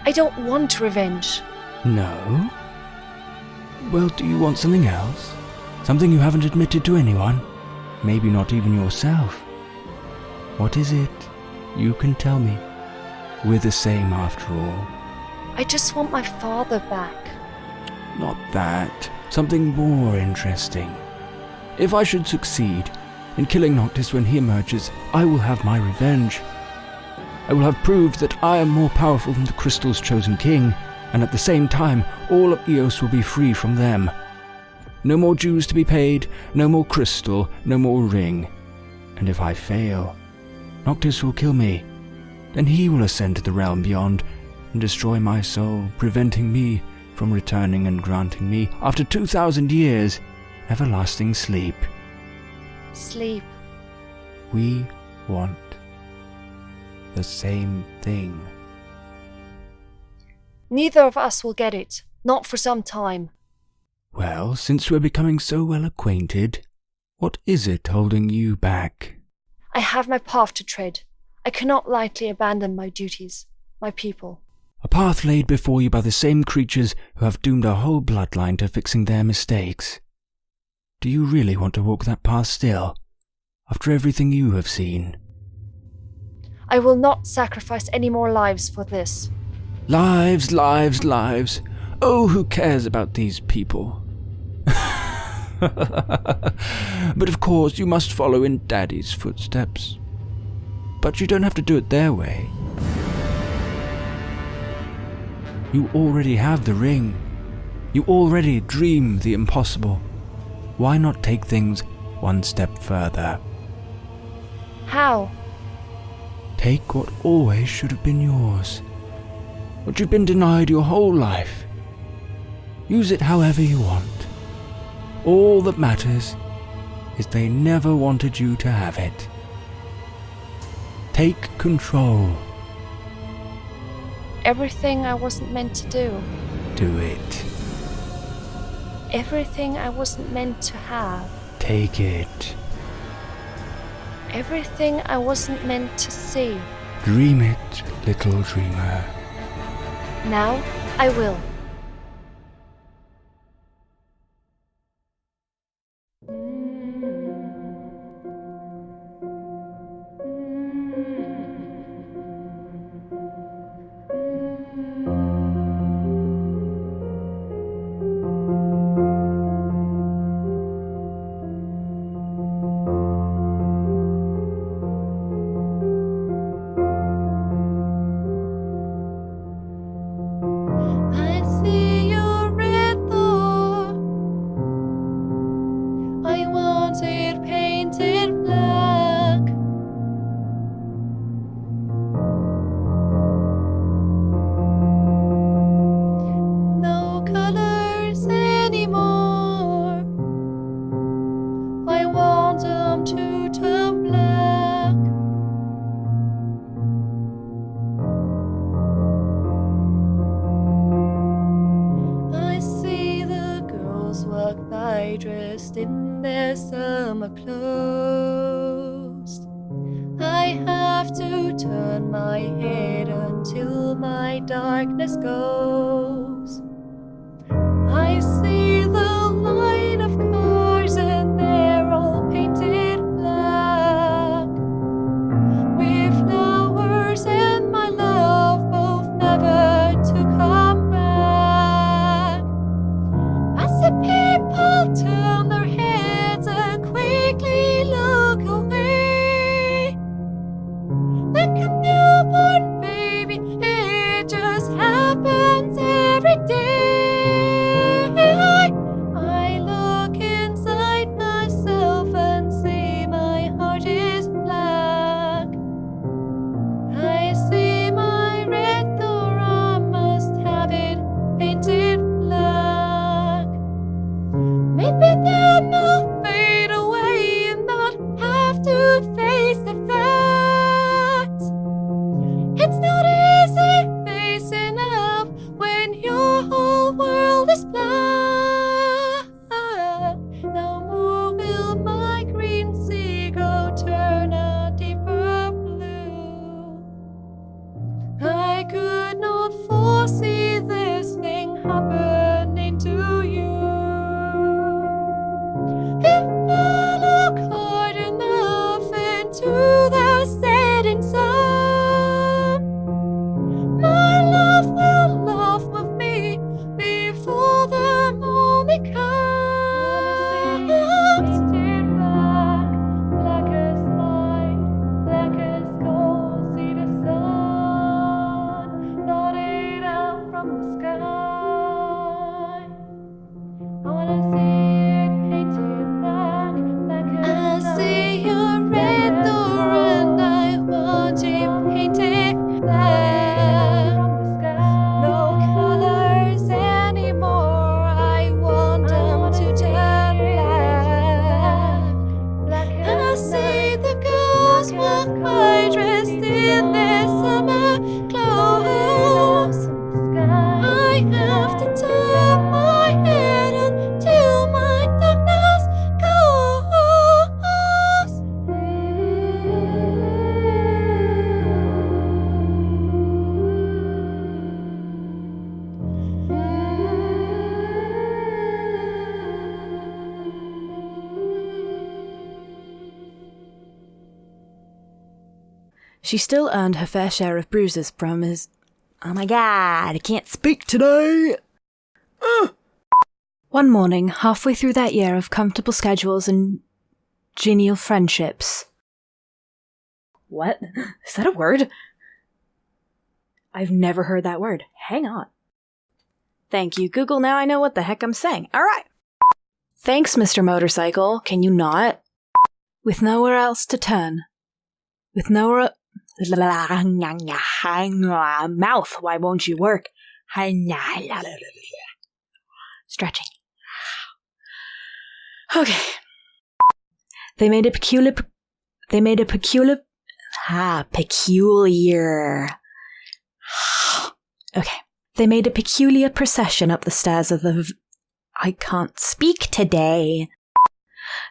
I don't want revenge. No? Well, do you want something else? Something you haven't admitted to anyone? Maybe not even yourself. What is it? You can tell me. We're the same after all. I just want my father back. Not that. Something more interesting. If I should succeed in killing Noctis when he emerges, I will have my revenge. I will have proved that I am more powerful than the Crystal's chosen king, and at the same time, all of Eos will be free from them. No more dues to be paid, no more crystal, no more ring. And if I fail, Noctis will kill me. Then he will ascend to the realm beyond and destroy my soul, preventing me from returning and granting me, after 2,000 years, everlasting sleep. Sleep. We want the same thing. Neither of us will get it. Not for some time. Well, since we're becoming so well acquainted, what is it holding you back? I have my path to tread. I cannot lightly abandon my duties, my people. A path laid before you by the same creatures who have doomed our whole bloodline to fixing their mistakes. Do you really want to walk that path still, after everything you have seen? I will not sacrifice any more lives for this. Lives, lives, lives. Oh, who cares about these people? But of course, you must follow in Daddy's footsteps. But you don't have to do it their way. You already have the ring. You already dream the impossible. Why not take things one step further? How? Take what always should have been yours. What you've been denied your whole life. Use it however you want. All that matters is they never wanted you to have it. Take control. Everything I wasn't meant to do. Do it. Everything I wasn't meant to have. Take it. Everything I wasn't meant to see. Dream it, little dreamer. Now I will. Dressed in their summer clothes. I have to turn my head until my darkness goes. I see the line of cars and they're all painted black, with flowers and my love both never to come back. I see people turn their heads and quickly look away, like a newborn baby. It just happens every She still earned her fair share of bruises from his... Oh my god, I can't speak today! One morning, halfway through that year of comfortable schedules and genial friendships... What? Is that a word? I've never heard that word. Hang on. Thank you, Google. Now I know what the heck I'm saying. Alright. Thanks, Mr. Motorcycle. Can you not? With nowhere else to turn. With nowhere... Mouth, why won't you work? Stretching. Okay. They made a peculiar... Okay. They made a peculiar procession up the stairs of the... I can't speak today.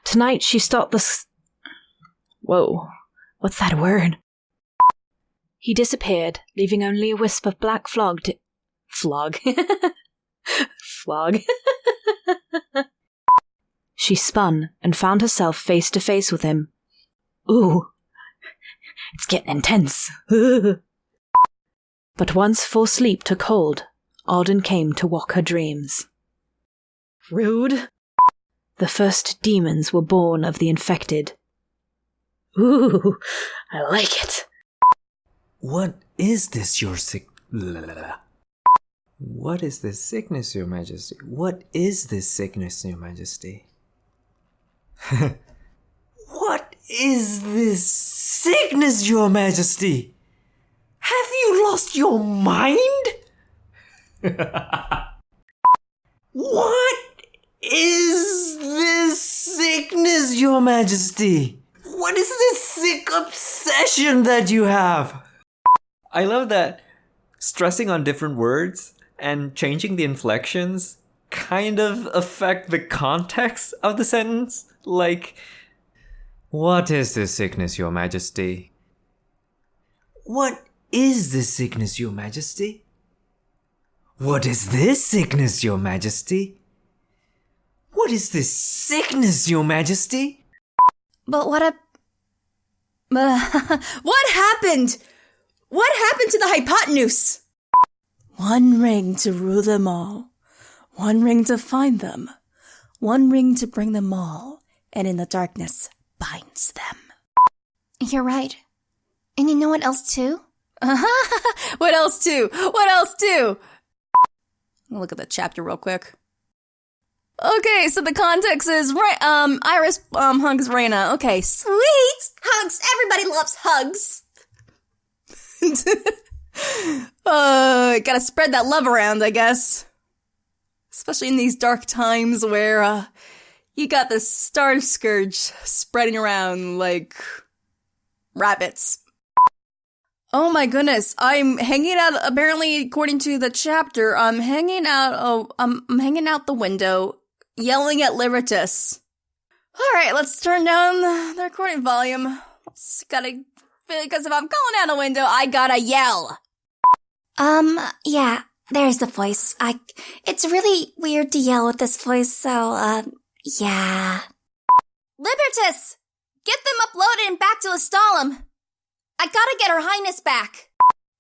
Tonight she stopped the... Whoa. What's that word? He disappeared, leaving only a wisp of black flog. Flog. She spun and found herself face to face with him. Ooh. It's getting intense. But once full sleep took hold, Alden came to walk her dreams. Rude. The first demons were born of the infected. Ooh, I like it. What is this, your What is this sickness, your majesty? What is this sickness, your majesty? What is this sickness, your majesty? Have you lost your mind? What is this sickness, your majesty? What is this sick obsession that you have? I love that stressing on different words and changing the inflections kind of affect the context of the sentence. Like, what is this sickness, your majesty? What is this sickness, your majesty? What is this sickness, your majesty? What is this sickness, your majesty? But what happened? What happened to the hypotenuse? One ring to rule them all. One ring to find them. One ring to bring them all. And in the darkness binds them. You're right. And you know what else too? What else too? What else too? Look at the chapter real quick. Okay, so the context is Iris hugs Reyna. Okay, sweet hugs. Everybody loves hugs. Gotta spread that love around, I guess. Especially in these dark times where you got the star scourge spreading around like rabbits. Oh my goodness, I'm hanging out, apparently according to the chapter, I'm hanging out the window, yelling at Liberatus. Alright, let's turn down the recording volume. Because if I'm calling out a window, I gotta yell. Yeah, there's the voice. It's really weird to yell with this voice, so, yeah. Liberatus! Get them uploaded and back to Lestalem! I gotta get Her Highness back!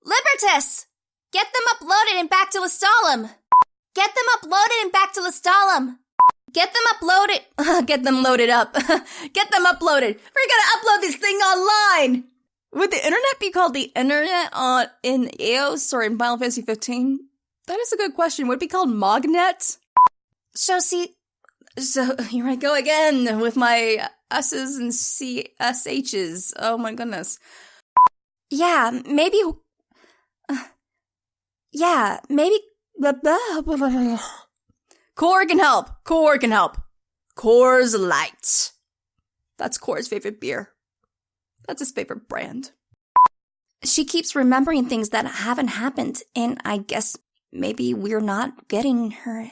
Liberatus! Get them uploaded and back to Lestalem! Get them uploaded and back to Lestalem! Get them uploaded! Get them loaded up. Get them uploaded! We're gonna upload this thing online! Would the internet be called the internet in EOS or in Final Fantasy 15? That is a good question. Would it be called Mognet? So here I go again with my S's and SH's. Oh my goodness. Yeah, maybe... Core can help. Core can help. Core's Light. That's Core's favorite beer. That's his favorite brand. She keeps remembering things that haven't happened, and I guess maybe we're not getting her.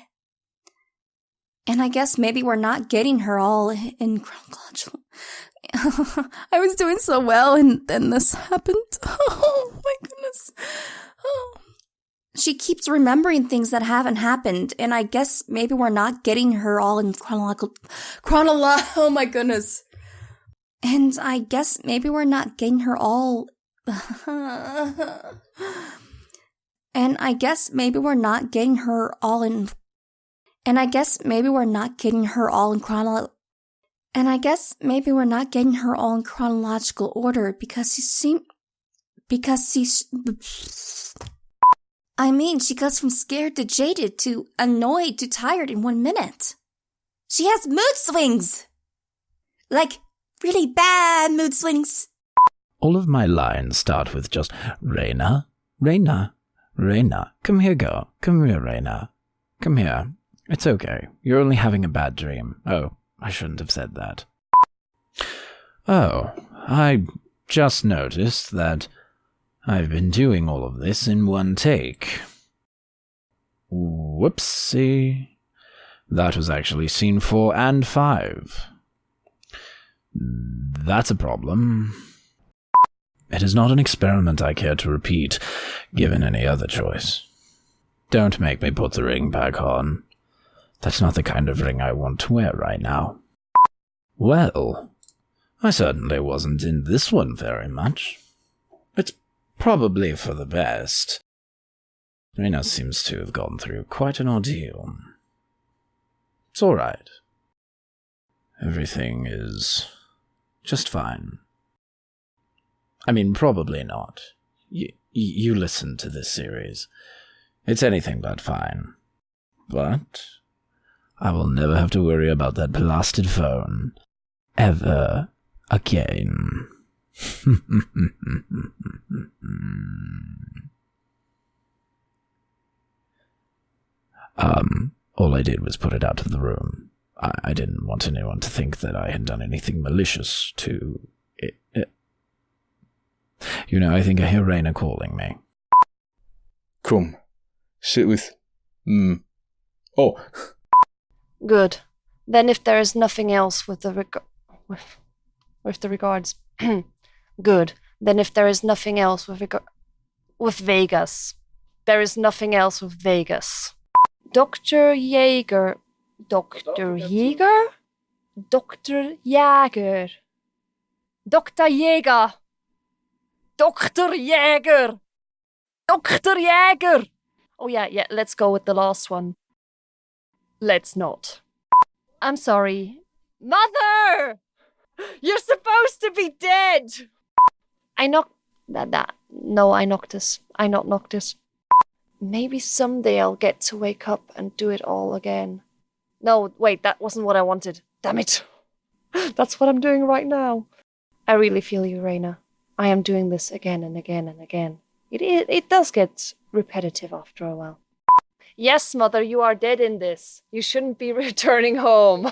And I guess maybe we're not getting her all in chronological. I was doing so well, and then this happened. Oh my goodness. Oh. She keeps remembering things that haven't happened, and I guess maybe we're not getting her all in chronological. Oh my goodness. And I guess maybe we're not getting her all And I guess maybe we're not getting her all in. And I guess maybe we're not getting her all in chronological order because she goes from scared to jaded to annoyed to tired in 1 minute. She has mood swings! Like, really bad mood swings. All of my lines start with just, Reina, Reina, Reina. Come here, girl. Come here, Reina. Come here. It's okay. You're only having a bad dream. Oh, I shouldn't have said that. Oh, I just noticed that I've been doing all of this in one take. Whoopsie. That was actually scene 4 and 5. That's a problem. It is not an experiment I care to repeat, given any other choice. Don't make me put the ring back on. That's not the kind of ring I want to wear right now. Well, I certainly wasn't in this one very much. It's probably for the best. Reina seems to have gone through quite an ordeal. It's all right. Everything is just fine. I mean, probably not. You listen to this series. It's anything but fine. But I will never have to worry about that blasted phone ever again. All I did was put it out of the room. I didn't want anyone to think that I had done anything malicious to it. I think I hear Reina calling me. Come, sit with... Oh. Good. Then if there is nothing else with the regards... Good. Then if there is nothing else with Vegas. There is nothing else with Vegas. Dr. Jaeger... Dr. Jaeger? Dr. Jaeger. Dr. Jaeger. Dr. Jaeger. Dr. Jaeger. Oh yeah, let's go with the last one. Let's not. I'm sorry. Mother! You're supposed to be dead! I knocked... No, I knocked this. I not knocked this. Maybe someday I'll get to wake up and do it all again. No, wait, that wasn't what I wanted. Damn it. That's what I'm doing right now. I really feel you, Reina. I am doing this again and again and again. It does get repetitive after a while. Yes, Mother, you are dead in this. You shouldn't be returning home.